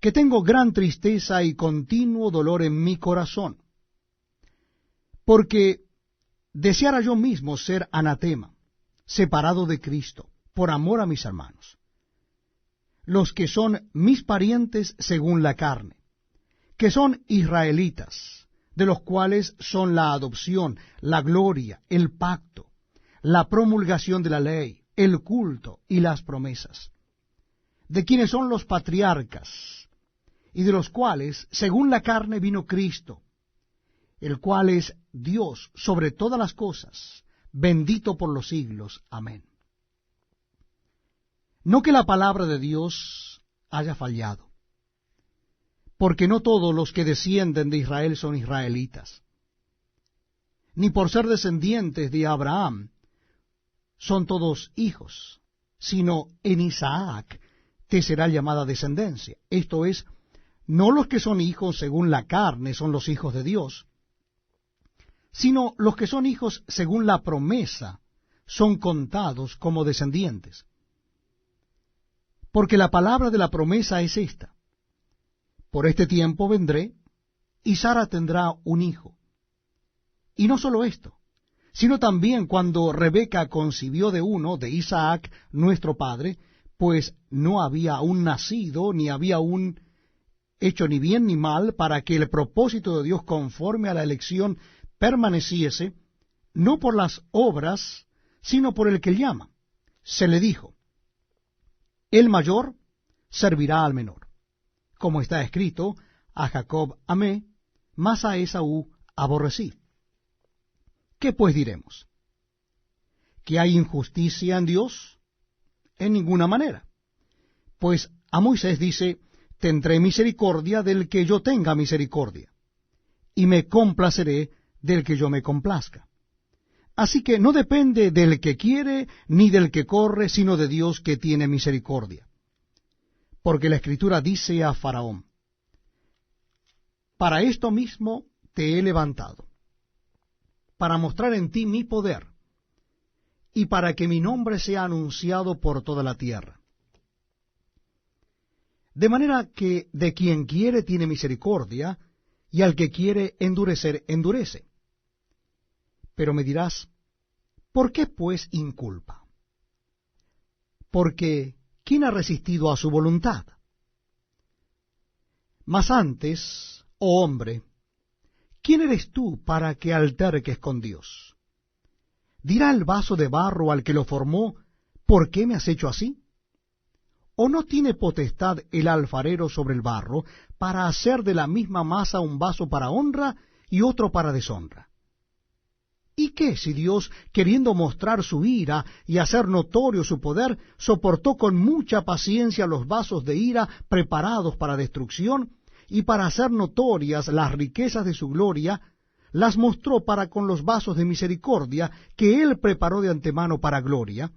que tengo gran tristeza y continuo dolor en mi corazón, porque deseara yo mismo ser anatema, separado de Cristo, por amor a mis hermanos, los que son mis parientes según la carne, que son israelitas, de los cuales son la adopción, la gloria, el pacto, la promulgación de la ley, el culto y las promesas, de quienes son los patriarcas, y de los cuales, según la carne, vino Cristo, el cual es Dios sobre todas las cosas, bendito por los siglos. Amén. No que la palabra de Dios haya fallado, porque no todos los que descienden de Israel son israelitas, ni por ser descendientes de Abraham son todos hijos, sino en Isaac te será llamada descendencia. Esto es, no los que son hijos según la carne son los hijos de Dios, sino los que son hijos según la promesa son contados como descendientes. Porque la palabra de la promesa es esta: por este tiempo vendré, y Sara tendrá un hijo. Y no solo esto, sino también cuando Rebeca concibió de uno, de Isaac, nuestro padre, pues no había aún nacido, ni había aún hecho ni bien ni mal, para que el propósito de Dios conforme a la elección permaneciese, no por las obras, sino por el que llama. Se le dijo, el mayor servirá al menor. Como está escrito, a Jacob amé, mas a Esaú aborrecí. ¿Qué pues diremos? ¿Que hay injusticia en Dios? En ninguna manera. Pues a Moisés dice, tendré misericordia del que yo tenga misericordia, y me complaceré del que yo me complazca. Así que no depende del que quiere ni del que corre, sino de Dios que tiene misericordia. Porque la Escritura dice a Faraón, para esto mismo te he levantado, para mostrar en ti mi poder, y para que mi nombre sea anunciado por toda la tierra. De manera que de quien quiere tiene misericordia, y al que quiere endurecer, endurece. Pero me dirás, ¿por qué pues inculpa? Porque, ¿quién ha resistido a su voluntad? Mas antes, oh hombre, ¿quién eres tú para que alterques con Dios? ¿Dirá el vaso de barro al que lo formó, ¿por qué me has hecho así? ¿O no tiene potestad el alfarero sobre el barro para hacer de la misma masa un vaso para honra y otro para deshonra? ¿Y qué si Dios, queriendo mostrar su ira y hacer notorio su poder, soportó con mucha paciencia los vasos de ira preparados para destrucción, y para hacer notorias las riquezas de su gloria, las mostró para con los vasos de misericordia que él preparó de antemano para gloria,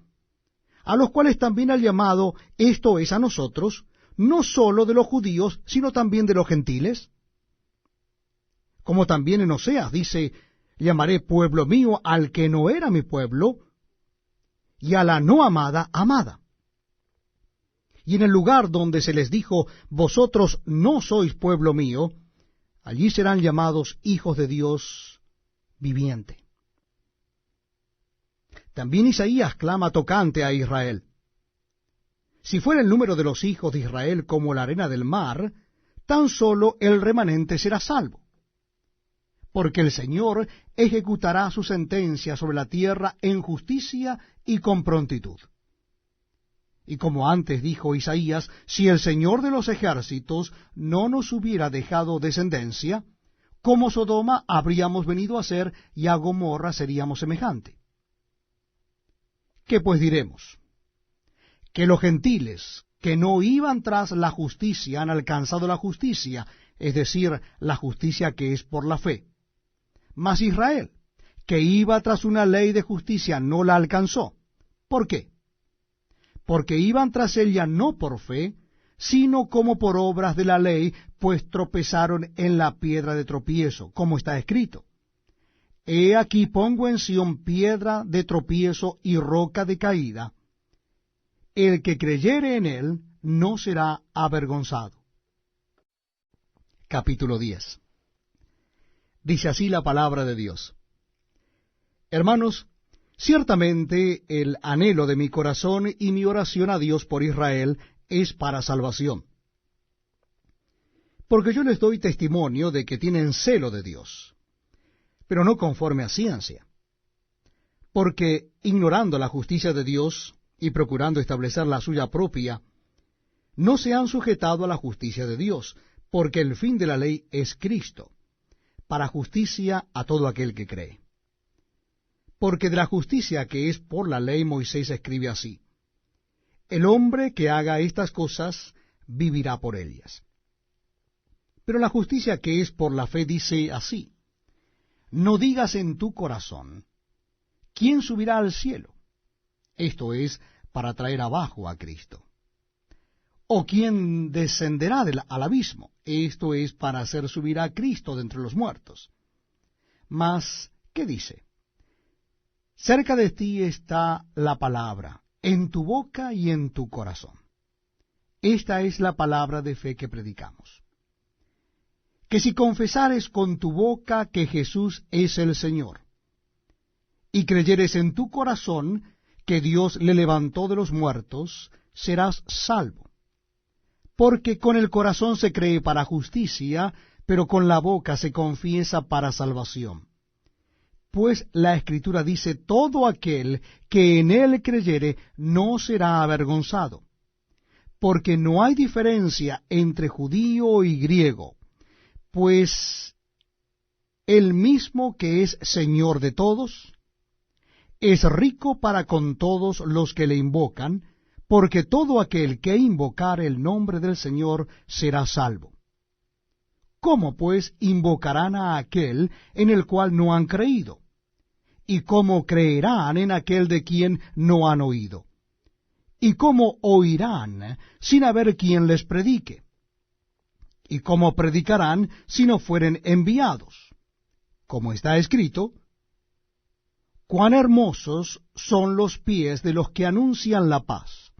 a los cuales también ha llamado, esto es a nosotros, no sólo de los judíos, sino también de los gentiles? Como también en Oseas dice, llamaré pueblo mío al que no era mi pueblo, y a la no amada, amada. Y en el lugar donde se les dijo, vosotros no sois pueblo mío, allí serán llamados hijos de Dios viviente. También Isaías clama tocante a Israel. Si fuera el número de los hijos de Israel como la arena del mar, tan solo el remanente será salvo. Porque el Señor ejecutará su sentencia sobre la tierra en justicia y con prontitud. Y como antes dijo Isaías, si el Señor de los ejércitos no nos hubiera dejado descendencia, como Sodoma habríamos venido a ser, y a Gomorra seríamos semejante. ¿Qué pues diremos? Que los gentiles que no iban tras la justicia han alcanzado la justicia, es decir, la justicia que es por la fe. Mas Israel, que iba tras una ley de justicia, no la alcanzó. ¿Por qué? Porque iban tras ella no por fe, sino como por obras de la ley, pues tropezaron en la piedra de tropiezo, como está escrito. He aquí pongo en Sión piedra de tropiezo y roca de caída. El que creyere en él no será avergonzado. Capítulo 10. Dice así la palabra de Dios. Hermanos, ciertamente el anhelo de mi corazón y mi oración a Dios por Israel es para salvación. Porque yo les doy testimonio de que tienen celo de Dios, pero no conforme a ciencia. Porque ignorando la justicia de Dios y procurando establecer la suya propia, no se han sujetado a la justicia de Dios, porque el fin de la ley es Cristo, para justicia a todo aquel que cree. Porque de la justicia que es por la ley Moisés escribe así, el hombre que haga estas cosas vivirá por ellas. Pero la justicia que es por la fe dice así, no digas en tu corazón, ¿quién subirá al cielo? Esto es, para traer abajo a Cristo. ¿O quién descenderá al abismo? Esto es, para hacer subir a Cristo de entre los muertos. Mas, ¿qué dice? Cerca de ti está la palabra, en tu boca y en tu corazón. Esta es la palabra de fe que predicamos. Que si confesares con tu boca que Jesús es el Señor, y creyeres en tu corazón que Dios le levantó de los muertos, serás salvo. Porque con el corazón se cree para justicia, pero con la boca se confiesa para salvación. Pues la Escritura dice, todo aquel que en él creyere no será avergonzado. Porque no hay diferencia entre judío y griego, pues el mismo que es Señor de todos, es rico para con todos los que le invocan, porque todo aquel que invocare el nombre del Señor será salvo. ¿Cómo pues invocarán a aquel en el cual no han creído? ¿Y cómo creerán en aquel de quien no han oído? ¿Y cómo oirán sin haber quien les predique? ¿Y cómo predicarán si no fueren enviados? Como está escrito, cuán hermosos son los pies de los que anuncian la paz,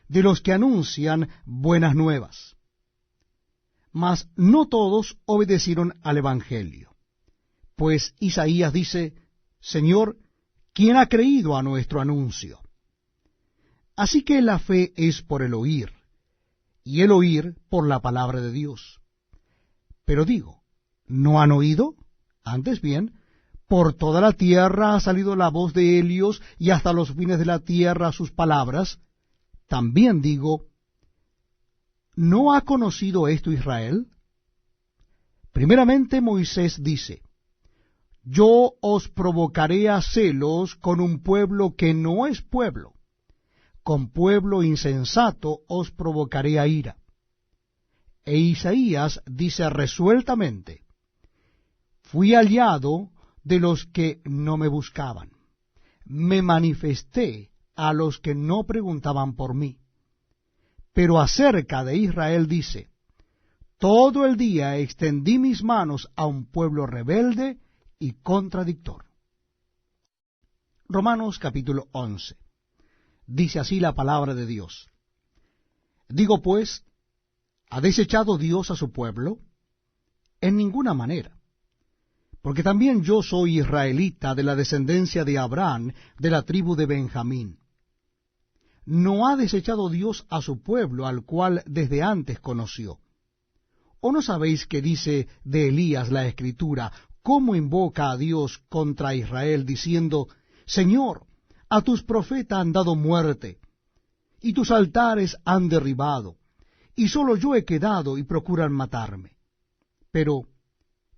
de los que anuncian buenas nuevas. Mas no todos obedecieron al Evangelio. Pues Isaías dice, Señor, ¿quién ha creído a nuestro anuncio? Así que la fe es por el oír, y el oír por la palabra de Dios. Pero digo, ¿no han oído? Antes bien, por toda la tierra ha salido la voz de Helios, y hasta los fines de la tierra sus palabras. También digo, ¿no ha conocido esto Israel? Primeramente Moisés dice, yo os provocaré a celos con un pueblo que no es pueblo, con pueblo insensato os provocaré a ira. E Isaías dice resueltamente, fui aliado de los que no me buscaban, me manifesté a los que no preguntaban por mí. Pero acerca de Israel dice, todo el día extendí mis manos a un pueblo rebelde y contradictor. Romanos capítulo 11. Dice así la palabra de Dios. Digo pues, ¿ha desechado Dios a su pueblo? En ninguna manera. Porque también yo soy israelita de la descendencia de Abraham, de la tribu de Benjamín. ¿No ha desechado Dios a su pueblo, al cual desde antes conoció? ¿O no sabéis que dice de Elías la Escritura, cómo invoca a Dios contra Israel, diciendo, Señor, a tus profetas han dado muerte, y tus altares han derribado, y solo yo he quedado y procuran matarme? Pero,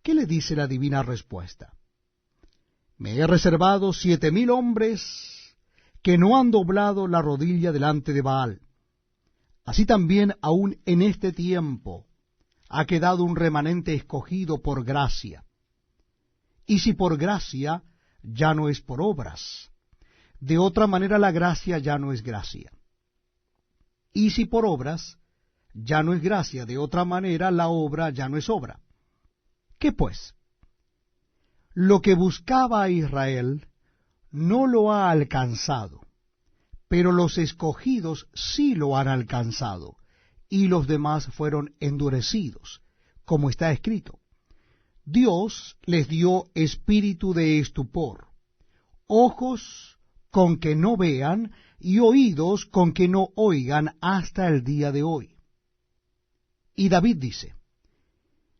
¿qué le dice la divina respuesta? Me he reservado 7,000 hombres que no han doblado la rodilla delante de Baal. Así también aún en este tiempo ha quedado un remanente escogido por gracia. Y si por gracia, ya no es por obras. De otra manera la gracia ya no es gracia. Y si por obras, ya no es gracia. De otra manera la obra ya no es obra. ¿Qué pues? Lo que buscaba a Israel no lo ha alcanzado, pero los escogidos sí lo han alcanzado, y los demás fueron endurecidos, como está escrito. Dios les dio espíritu de estupor, ojos con que no vean, y oídos con que no oigan hasta el día de hoy. Y David dice,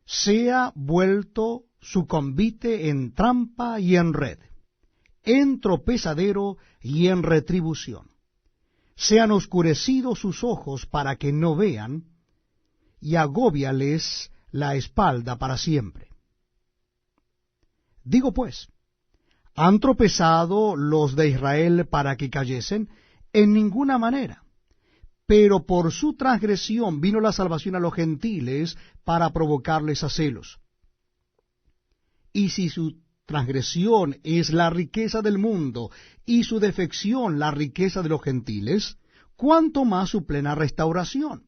sea vuelto su convite en trampa y en red, en tropezadero y en retribución. Sean oscurecidos sus ojos para que no vean, y agóbiales la espalda para siempre. Digo pues, ¿han tropezado los de Israel para que cayesen? En ninguna manera. Pero por su transgresión vino la salvación a los gentiles para provocarles a celos. Y si su transgresión es la riqueza del mundo, y su defección la riqueza de los gentiles, ¿cuánto más su plena restauración?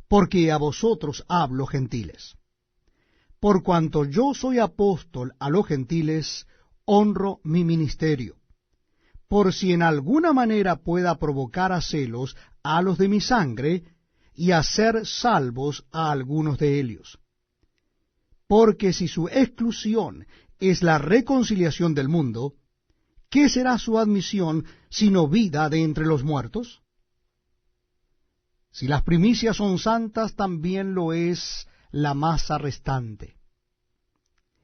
Porque a vosotros hablo, gentiles. Por cuanto yo soy apóstol a los gentiles, honro mi ministerio, por si en alguna manera pueda provocar a celos a los de mi sangre, y hacer salvos a algunos de ellos. Porque si su exclusión es la reconciliación del mundo, ¿qué será su admisión sino vida de entre los muertos? Si las primicias son santas, también lo es la masa restante.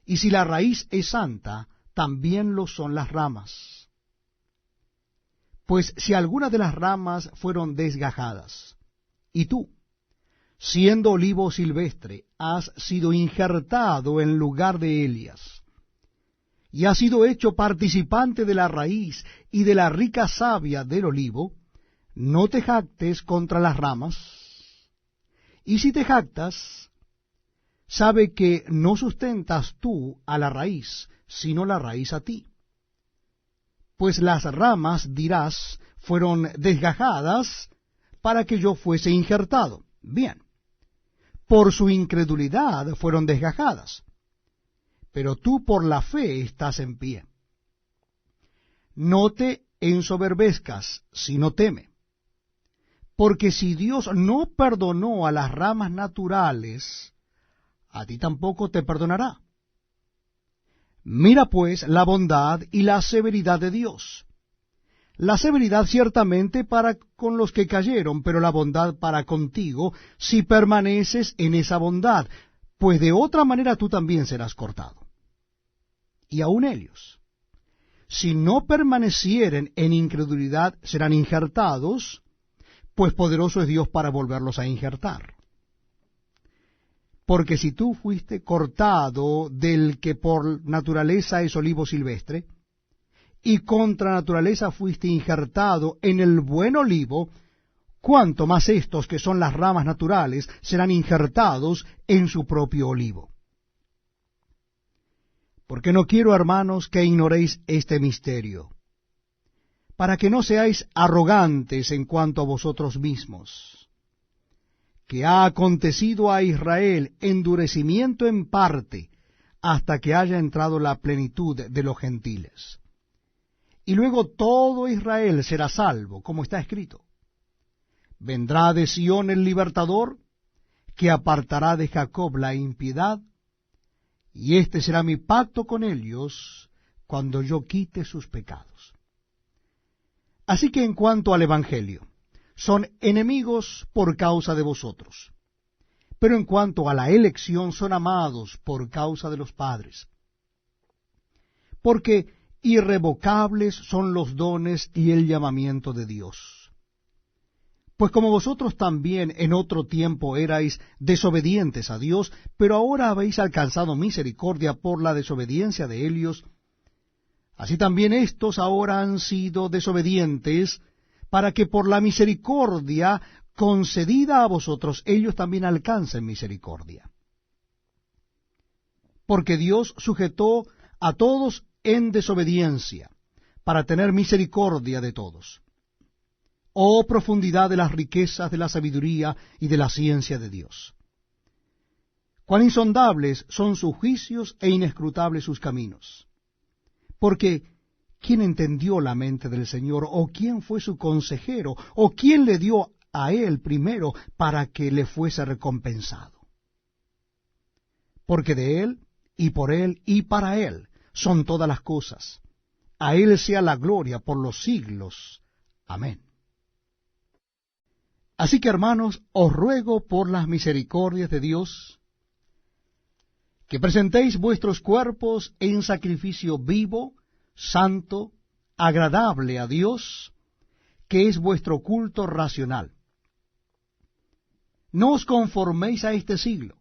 Y si la raíz es santa, también lo son las ramas. Pues si algunas de las ramas fueron desgajadas, y tú, siendo olivo silvestre, has sido injertado en lugar de Elias, y has sido hecho participante de la raíz y de la rica savia del olivo, no te jactes contra las ramas. Y si te jactas, sabe que no sustentas tú a la raíz, sino la raíz a ti. Pues las ramas, dirás, fueron desgajadas para que yo fuese injertado. Bien, por su incredulidad fueron desgajadas, pero tú por la fe estás en pie. No te ensoberbezcas, sino teme. Porque si Dios no perdonó a las ramas naturales, a ti tampoco te perdonará. Mira pues la bondad y la severidad de Dios. La severidad ciertamente para con los que cayeron, pero la bondad para contigo, si permaneces en esa bondad, pues de otra manera tú también serás cortado. Y aun ellos, si no permanecieren en incredulidad, serán injertados, pues poderoso es Dios para volverlos a injertar. Porque si tú fuiste cortado del que por naturaleza es olivo silvestre, y contra naturaleza fuiste injertado en el buen olivo, cuánto más estos que son las ramas naturales serán injertados en su propio olivo. Porque no quiero, hermanos, que ignoréis este misterio, para que no seáis arrogantes en cuanto a vosotros mismos, que ha acontecido a Israel endurecimiento en parte, hasta que haya entrado la plenitud de los gentiles. Y luego todo Israel será salvo, como está escrito. Vendrá de Sión el libertador, que apartará de Jacob la impiedad, y este será mi pacto con ellos, cuando yo quite sus pecados. Así que en cuanto al Evangelio, son enemigos por causa de vosotros, pero en cuanto a la elección son amados por causa de los padres. Porque irrevocables son los dones y el llamamiento de Dios. Pues como vosotros también en otro tiempo erais desobedientes a Dios, pero ahora habéis alcanzado misericordia por la desobediencia de ellos, así también éstos ahora han sido desobedientes, para que por la misericordia concedida a vosotros ellos también alcancen misericordia. Porque Dios sujetó a todos en desobediencia, para tener misericordia de todos. Oh profundidad de las riquezas de la sabiduría y de la ciencia de Dios. Cuán insondables son sus juicios e inescrutables sus caminos. Porque ¿quién entendió la mente del Señor? ¿O quién fue su consejero? ¿O quién le dio a él primero para que le fuese recompensado? Porque de él, y por él, y para él son todas las cosas. A él sea la gloria por los siglos. Amén. Así que, hermanos, os ruego por las misericordias de Dios, que presentéis vuestros cuerpos en sacrificio vivo, santo, agradable a Dios, que es vuestro culto racional. No os conforméis a este siglo,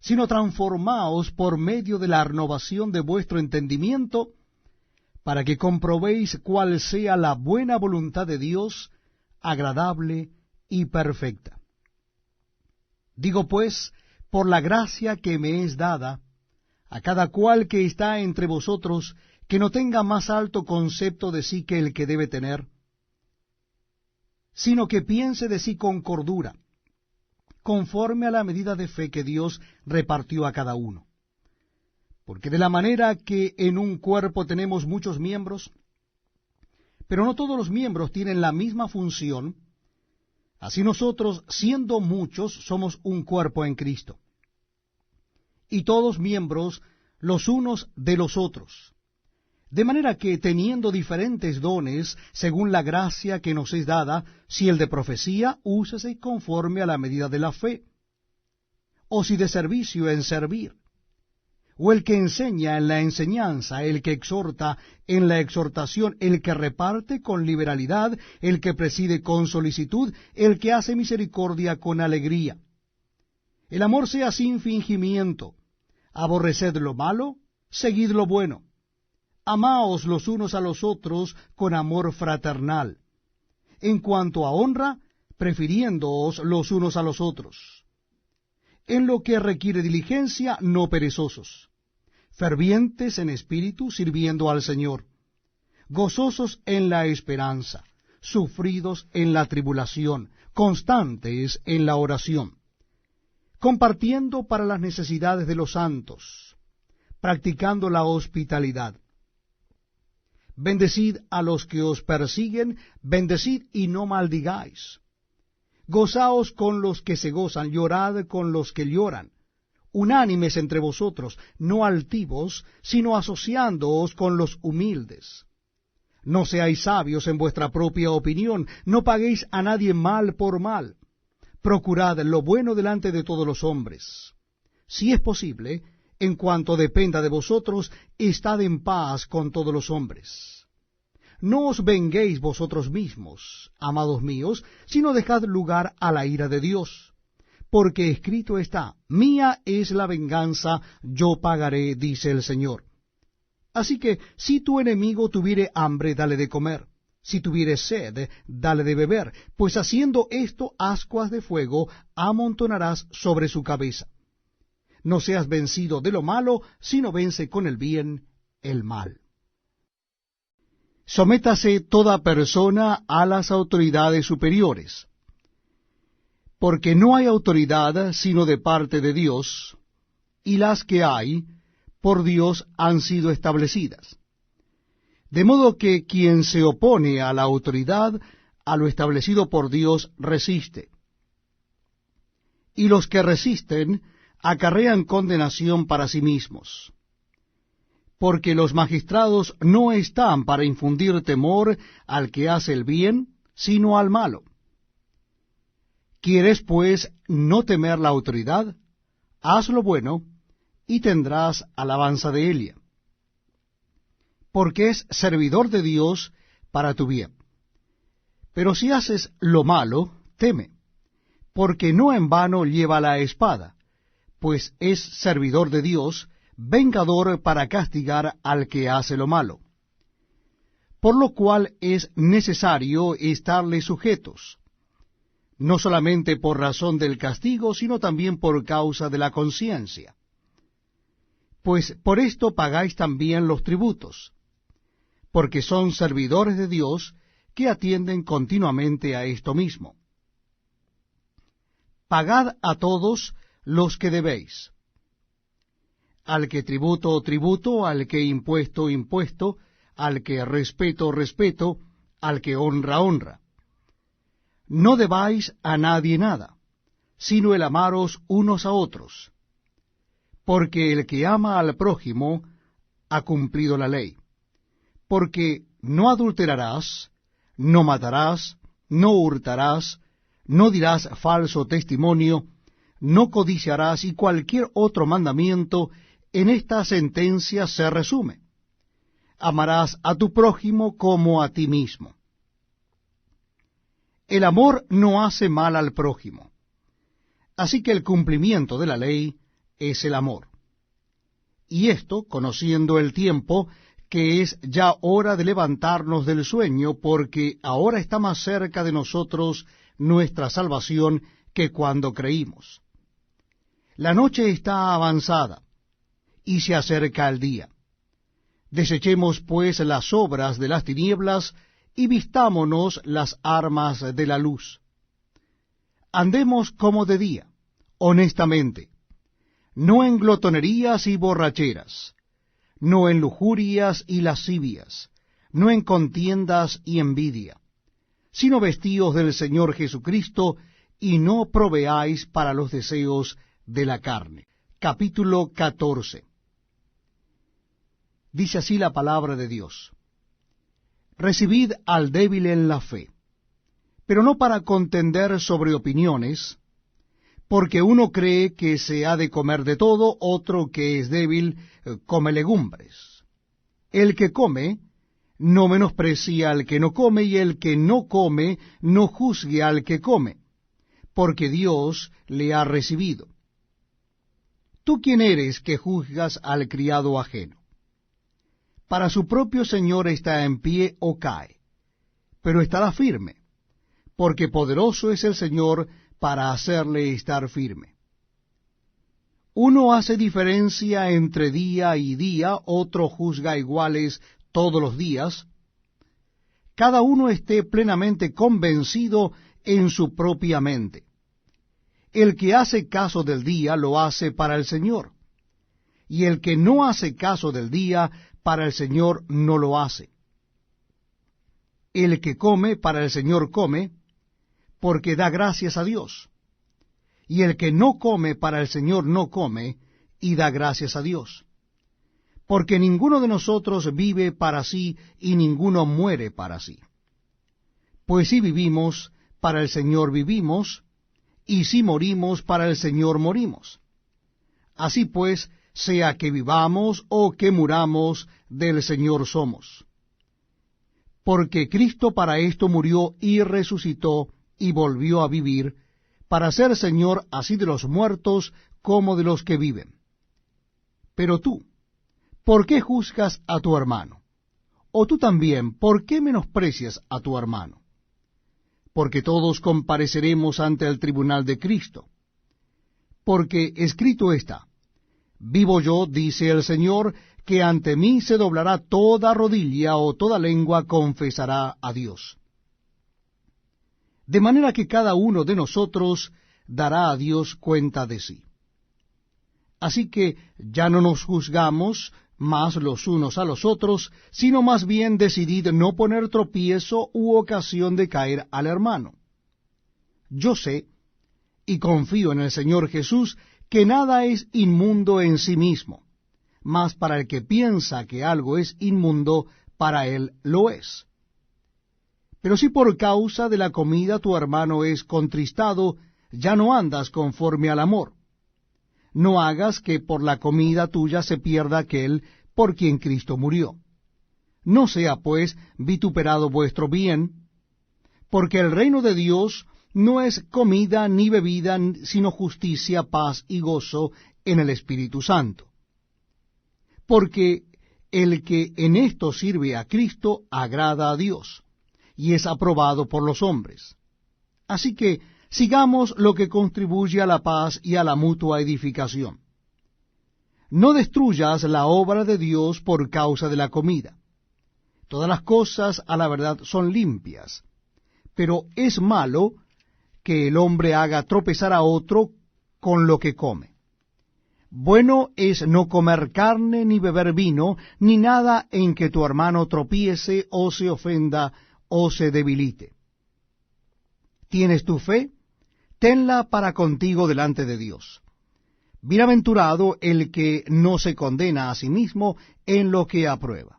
sino transformaos por medio de la renovación de vuestro entendimiento, para que comprobéis cuál sea la buena voluntad de Dios, agradable y perfecta. Digo pues, por la gracia que me es dada, a cada cual que está entre vosotros, que no tenga más alto concepto de sí que el que debe tener, sino que piense de sí con cordura, conforme a la medida de fe que Dios repartió a cada uno. Porque de la manera que en un cuerpo tenemos muchos miembros, pero no todos los miembros tienen la misma función, así nosotros, siendo muchos, somos un cuerpo en Cristo, y todos miembros los unos de los otros. De manera que, teniendo diferentes dones, según la gracia que nos es dada, si el de profecía, úsese conforme a la medida de la fe, o si de servicio, en servir, o el que enseña en la enseñanza, el que exhorta en la exhortación, el que reparte con liberalidad, el que preside con solicitud, el que hace misericordia con alegría. El amor sea sin fingimiento, aborreced lo malo, seguid lo bueno. Amaos los unos a los otros con amor fraternal. En cuanto a honra, prefiriéndoos los unos a los otros. En lo que requiere diligencia, no perezosos. Fervientes en espíritu, sirviendo al Señor. Gozosos en la esperanza. Sufridos en la tribulación. Constantes en la oración. Compartiendo para las necesidades de los santos. Practicando la hospitalidad. Bendecid a los que os persiguen, bendecid y no maldigáis. Gozaos con los que se gozan, llorad con los que lloran. Unánimes entre vosotros, no altivos, sino asociándoos con los humildes. No seáis sabios en vuestra propia opinión, no paguéis a nadie mal por mal. Procurad lo bueno delante de todos los hombres. Si es posible, en cuanto dependa de vosotros, estad en paz con todos los hombres. No os venguéis vosotros mismos, amados míos, sino dejad lugar a la ira de Dios, porque escrito está, mía es la venganza, yo pagaré, dice el Señor. Así que, si tu enemigo tuviere hambre, dale de comer. Si tuviere sed, dale de beber, pues haciendo esto ascuas de fuego amontonarás sobre su cabeza. No seas vencido de lo malo, sino vence con el bien el mal. Sométase toda persona a las autoridades superiores, porque no hay autoridad sino de parte de Dios, y las que hay, por Dios han sido establecidas. De modo que quien se opone a la autoridad, a lo establecido por Dios, resiste. Y los que resisten acarrean condenación para sí mismos. Porque los magistrados no están para infundir temor al que hace el bien, sino al malo. ¿Quieres, pues, no temer la autoridad? Haz lo bueno, y tendrás alabanza de ella. Porque es servidor de Dios para tu bien. Pero si haces lo malo, teme, porque no en vano lleva la espada, pues es servidor de Dios, vengador para castigar al que hace lo malo. Por lo cual es necesario estarle sujetos, no solamente por razón del castigo, sino también por causa de la conciencia. Pues por esto pagáis también los tributos, porque son servidores de Dios que atienden continuamente a esto mismo. Pagad a todos los que debéis. Al que tributo, tributo, al que impuesto, impuesto, al que respeto, respeto, al que honra, honra. No debáis a nadie nada, sino el amaros unos a otros, porque el que ama al prójimo ha cumplido la ley. Porque no adulterarás, no matarás, no hurtarás, no dirás falso testimonio, no codiciarás, y cualquier otro mandamiento en esta sentencia se resume. Amarás a tu prójimo como a ti mismo. El amor no hace mal al prójimo. Así que el cumplimiento de la ley es el amor. Y esto, conociendo el tiempo, que es ya hora de levantarnos del sueño, porque ahora está más cerca de nosotros nuestra salvación que cuando creímos. La noche está avanzada, y se acerca el día. Desechemos pues las obras de las tinieblas, y vistámonos las armas de la luz. Andemos como de día, honestamente, no en glotonerías y borracheras, no en lujurias y lascivias, no en contiendas y envidia, sino vestíos del Señor Jesucristo, y no proveáis para los deseos de la carne. Capítulo 14. Dice así la palabra de Dios. Recibid al débil en la fe, pero no para contender sobre opiniones, porque uno cree que se ha de comer de todo, otro que es débil come legumbres. El que come no menosprecia al que no come, y el que no come no juzgue al que come, porque Dios le ha recibido. ¿Tú quién eres que juzgas al criado ajeno? Para su propio Señor está en pie o cae, pero estará firme, porque poderoso es el Señor para hacerle estar firme. Uno hace diferencia entre día y día, otro juzga iguales todos los días. Cada uno esté plenamente convencido en su propia mente. El que hace caso del día lo hace para el Señor, y el que no hace caso del día, para el Señor no lo hace. El que come, para el Señor come, porque da gracias a Dios. Y el que no come, para el Señor no come, y da gracias a Dios. Porque ninguno de nosotros vive para sí, y ninguno muere para sí. Pues si vivimos, para el Señor vivimos, y si morimos, para el Señor morimos. Así pues, sea que vivamos o que muramos, del Señor somos. Porque Cristo para esto murió y resucitó y volvió a vivir, para ser Señor así de los muertos como de los que viven. Pero tú, ¿por qué juzgas a tu hermano? O tú también, ¿por qué menosprecias a tu hermano? Porque todos compareceremos ante el tribunal de Cristo. Porque escrito está, vivo yo, dice el Señor, que ante mí se doblará toda rodilla o toda lengua confesará a Dios. De manera que cada uno de nosotros dará a Dios cuenta de sí. Así que ya no nos juzgamos más los unos a los otros, sino más bien decidid no poner tropiezo u ocasión de caer al hermano. Yo sé, y confío en el Señor Jesús, que nada es inmundo en sí mismo, mas para el que piensa que algo es inmundo, para él lo es. Pero si por causa de la comida tu hermano es contristado, ya no andas conforme al amor. No hagas que por la comida tuya se pierda aquel por quien Cristo murió. No sea, pues, vituperado vuestro bien, porque el reino de Dios no es comida ni bebida, sino justicia, paz y gozo en el Espíritu Santo. Porque el que en esto sirve a Cristo agrada a Dios, y es aprobado por los hombres. Así que sigamos lo que contribuye a la paz y a la mutua edificación. No destruyas la obra de Dios por causa de la comida. Todas las cosas a la verdad son limpias, pero es malo que el hombre haga tropezar a otro con lo que come. Bueno es no comer carne, ni beber vino, ni nada en que tu hermano tropiece, o se ofenda, o se debilite. ¿Tienes tu fe? Tenla para contigo delante de Dios. Bienaventurado el que no se condena a sí mismo en lo que aprueba.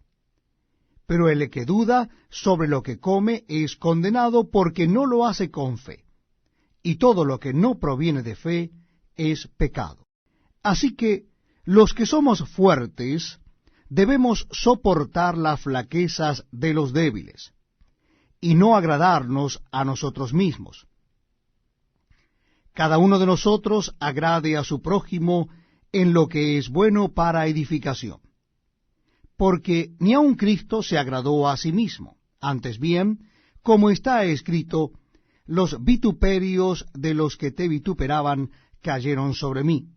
Pero el que duda sobre lo que come es condenado porque no lo hace con fe. Y todo lo que no proviene de fe es pecado. Así que los que somos fuertes debemos soportar las flaquezas de los débiles, y no agradarnos a nosotros mismos. Cada uno de nosotros agrade a su prójimo en lo que es bueno para edificación. Porque ni aun Cristo se agradó a sí mismo, antes bien, como está escrito, los vituperios de los que te vituperaban cayeron sobre mí.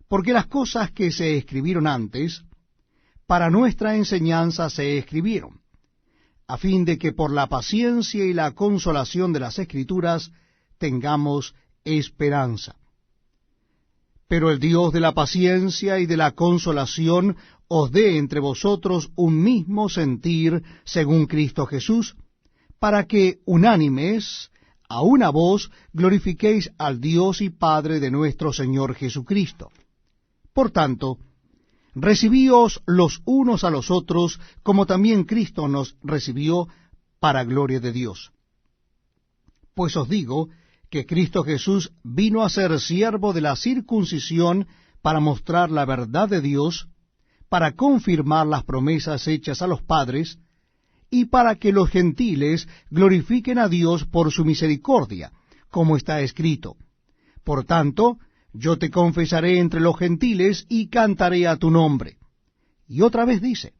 Porque las cosas que se escribieron antes, para nuestra enseñanza se escribieron, a fin de que por la paciencia y la consolación de las Escrituras tengamos esperanza. Pero el Dios de la paciencia y de la consolación os dé entre vosotros un mismo sentir según Cristo Jesús, para que unánimes a una voz glorifiquéis al Dios y Padre de nuestro Señor Jesucristo. Por tanto, recibíos los unos a los otros, como también Cristo nos recibió para gloria de Dios. Pues os digo que Cristo Jesús vino a ser siervo de la circuncisión para mostrar la verdad de Dios, para confirmar las promesas hechas a los padres, y para que los gentiles glorifiquen a Dios por su misericordia, como está escrito. Por tanto, yo te confesaré entre los gentiles y cantaré a tu nombre. Y otra vez dice,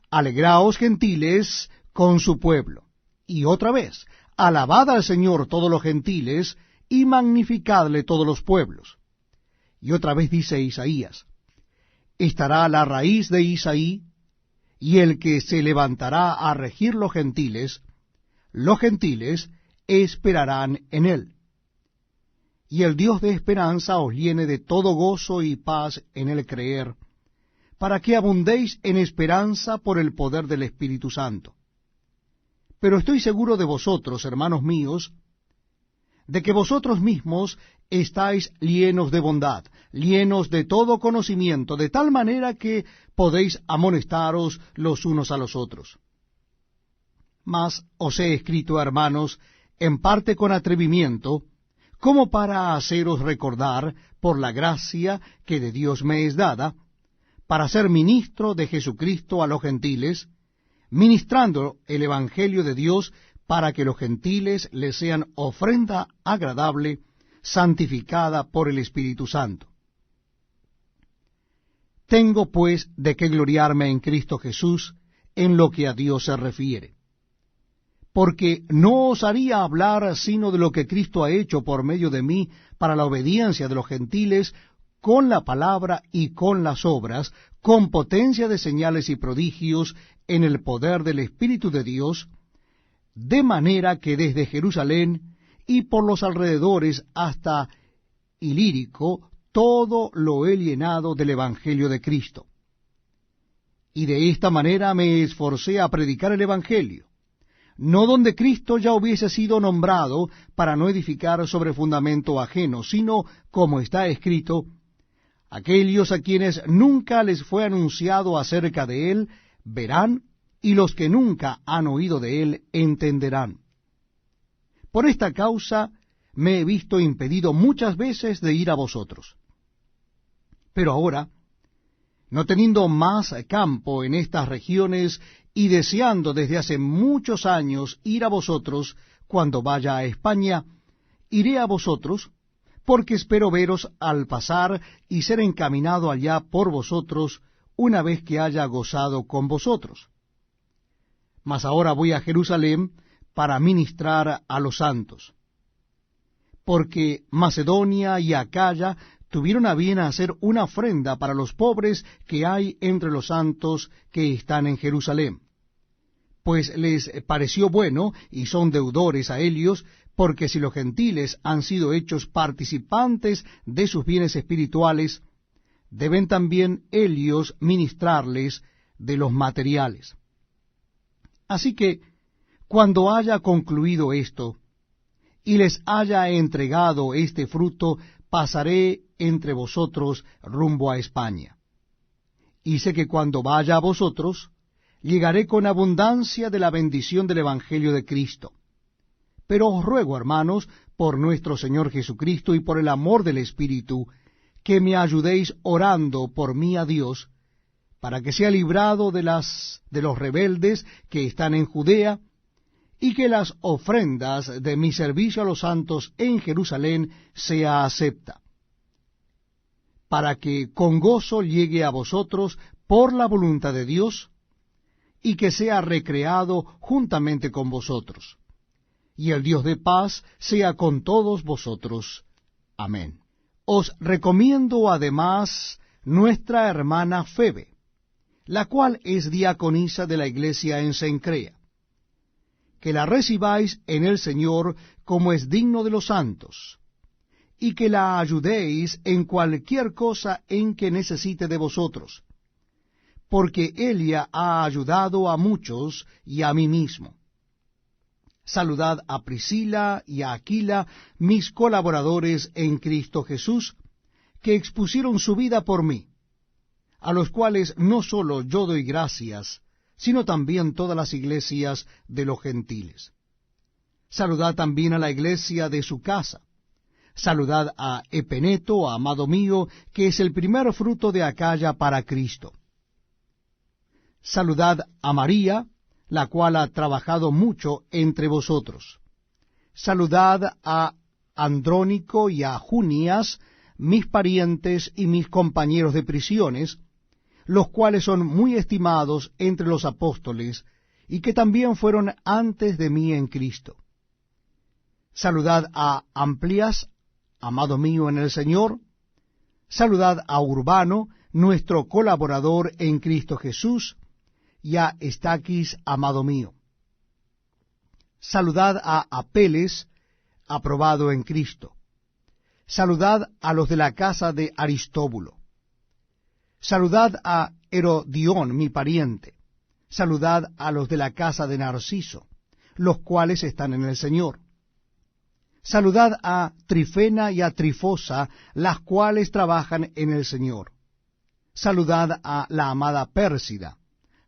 alegraos gentiles con su pueblo. Y otra vez, alabad al Señor todos los gentiles, y magnificadle todos los pueblos. Y otra vez dice Isaías, estará la raíz de Isaí, y el que se levantará a regir los gentiles esperarán en él. Y el Dios de esperanza os llene de todo gozo y paz en el creer, para que abundéis en esperanza por el poder del Espíritu Santo. Pero estoy seguro de vosotros, hermanos míos, de que vosotros mismos estáis llenos de bondad, llenos de todo conocimiento, de tal manera que podéis amonestaros los unos a los otros. Mas os he escrito, hermanos, en parte con atrevimiento, como para haceros recordar, por la gracia que de Dios me es dada, para ser ministro de Jesucristo a los gentiles, ministrando el Evangelio de Dios, para que los gentiles le sean ofrenda agradable, santificada por el Espíritu Santo. Tengo, pues, de qué gloriarme en Cristo Jesús en lo que a Dios se refiere. Porque no osaría hablar sino de lo que Cristo ha hecho por medio de mí para la obediencia de los gentiles, con la palabra y con las obras, con potencia de señales y prodigios, en el poder del Espíritu de Dios, de manera que desde Jerusalén y por los alrededores hasta Ilírico, todo lo he llenado del Evangelio de Cristo. Y de esta manera me esforcé a predicar el Evangelio, no donde Cristo ya hubiese sido nombrado, para no edificar sobre fundamento ajeno, sino, como está escrito, aquellos a quienes nunca les fue anunciado acerca de él, verán, y los que nunca han oído de él, entenderán. Por esta causa me he visto impedido muchas veces de ir a vosotros. Pero ahora, no teniendo más campo en estas regiones, y deseando desde hace muchos años ir a vosotros cuando vaya a España, iré a vosotros, porque espero veros al pasar y ser encaminado allá por vosotros una vez que haya gozado con vosotros. Mas ahora voy a Jerusalén para ministrar a los santos, porque Macedonia y Acaya tuvieron a bien hacer una ofrenda para los pobres que hay entre los santos que están en Jerusalén, pues les pareció bueno, y son deudores a ellos, porque si los gentiles han sido hechos participantes de sus bienes espirituales, deben también ellos ministrarles de los materiales. Así que, cuando haya concluido esto, y les haya entregado este fruto, pasaré entre vosotros rumbo a España. Y sé que cuando vaya a vosotros, llegaré con abundancia de la bendición del Evangelio de Cristo. Pero os ruego, hermanos, por nuestro Señor Jesucristo y por el amor del Espíritu, que me ayudéis orando por mí a Dios, para que sea librado de los rebeldes que están en Judea, y que las ofrendas de mi servicio a los santos en Jerusalén sea acepta, para que con gozo llegue a vosotros por la voluntad de Dios, y que sea recreado juntamente con vosotros. Y el Dios de paz sea con todos vosotros. Amén. Os recomiendo además nuestra hermana Febe, la cual es diaconisa de la iglesia en Cencrea, que la recibáis en el Señor como es digno de los santos, y que la ayudéis en cualquier cosa en que necesite de vosotros, porque ella ha ayudado a muchos y a mí mismo. Saludad a Priscila y a Aquila, mis colaboradores en Cristo Jesús, que expusieron su vida por mí, a los cuales no solo yo doy gracias, sino también todas las iglesias de los gentiles. Saludad también a la iglesia de su casa. Saludad a Epeneto, amado mío, que es el primer fruto de Acaya para Cristo. Saludad a María, la cual ha trabajado mucho entre vosotros. Saludad a Andrónico y a Junias, mis parientes y mis compañeros de prisiones, los cuales son muy estimados entre los apóstoles, y que también fueron antes de mí en Cristo. Saludad a Amplias, amado mío en el Señor. Saludad a Urbano, nuestro colaborador en Cristo Jesús, y a Estaquis, amado mío. Saludad a Apeles, aprobado en Cristo. Saludad a los de la casa de Aristóbulo. Saludad a Herodión, mi pariente. Saludad a los de la casa de Narciso, los cuales están en el Señor. Saludad a Trifena y a Trifosa, las cuales trabajan en el Señor. Saludad a la amada Pérsida,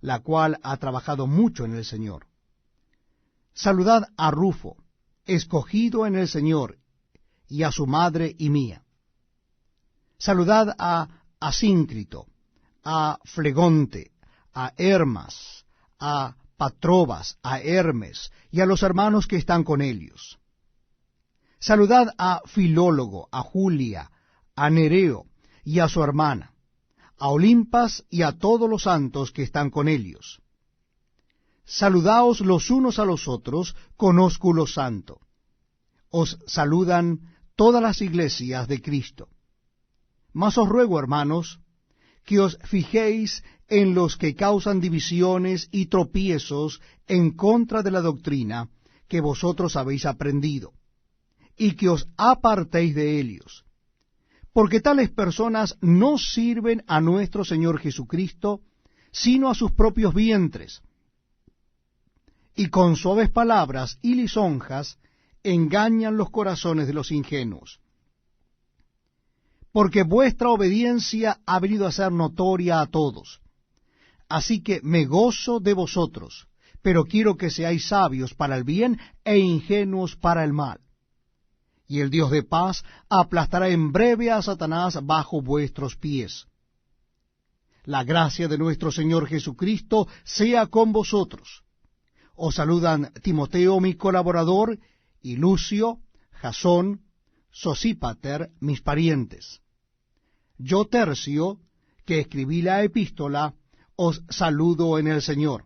la cual ha trabajado mucho en el Señor. Saludad a Rufo, escogido en el Señor, y a su madre y mía. Saludad a Asíncrito, a Flegonte, a Hermas, a Patrobas, a Hermes, y a los hermanos que están con ellos. Saludad a Filólogo, a Julia, a Nereo y a su hermana, a Olimpas y a todos los santos que están con ellos. Saludaos los unos a los otros con ósculo santo. Os saludan todas las iglesias de Cristo. Mas os ruego, hermanos, que os fijéis en los que causan divisiones y tropiezos en contra de la doctrina que vosotros habéis aprendido, y que os apartéis de ellos, porque tales personas no sirven a nuestro Señor Jesucristo, sino a sus propios vientres, y con suaves palabras y lisonjas engañan los corazones de los ingenuos. Porque vuestra obediencia ha venido a ser notoria a todos. Así que me gozo de vosotros, pero quiero que seáis sabios para el bien e ingenuos para el mal. Y el Dios de paz aplastará en breve a Satanás bajo vuestros pies. La gracia de nuestro Señor Jesucristo sea con vosotros. Os saludan Timoteo, mi colaborador, y Lucio, Jasón, Sosípater, mis parientes. Yo, Tercio, que escribí la epístola, os saludo en el Señor.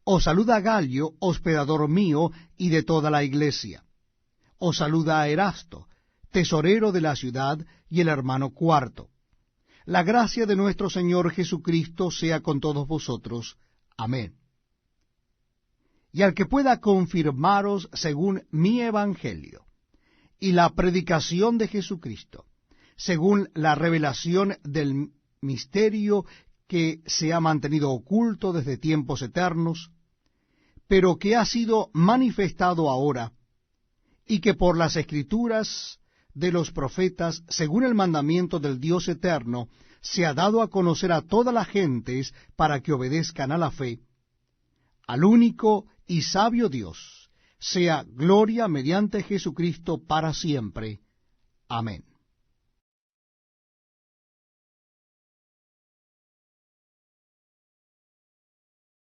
Os saluda Galio, hospedador mío y de toda la iglesia. Os saluda Erasto, tesorero de la ciudad, y el hermano Cuarto. La gracia de nuestro Señor Jesucristo sea con todos vosotros. Amén. Y al que pueda confirmaros según mi evangelio y la predicación de Jesucristo, según la revelación del misterio que se ha mantenido oculto desde tiempos eternos, pero que ha sido manifestado ahora, y que por las escrituras de los profetas, según el mandamiento del Dios eterno, se ha dado a conocer a todas las gentes para que obedezcan a la fe, al único y sabio Dios, sea gloria mediante Jesucristo para siempre. Amén.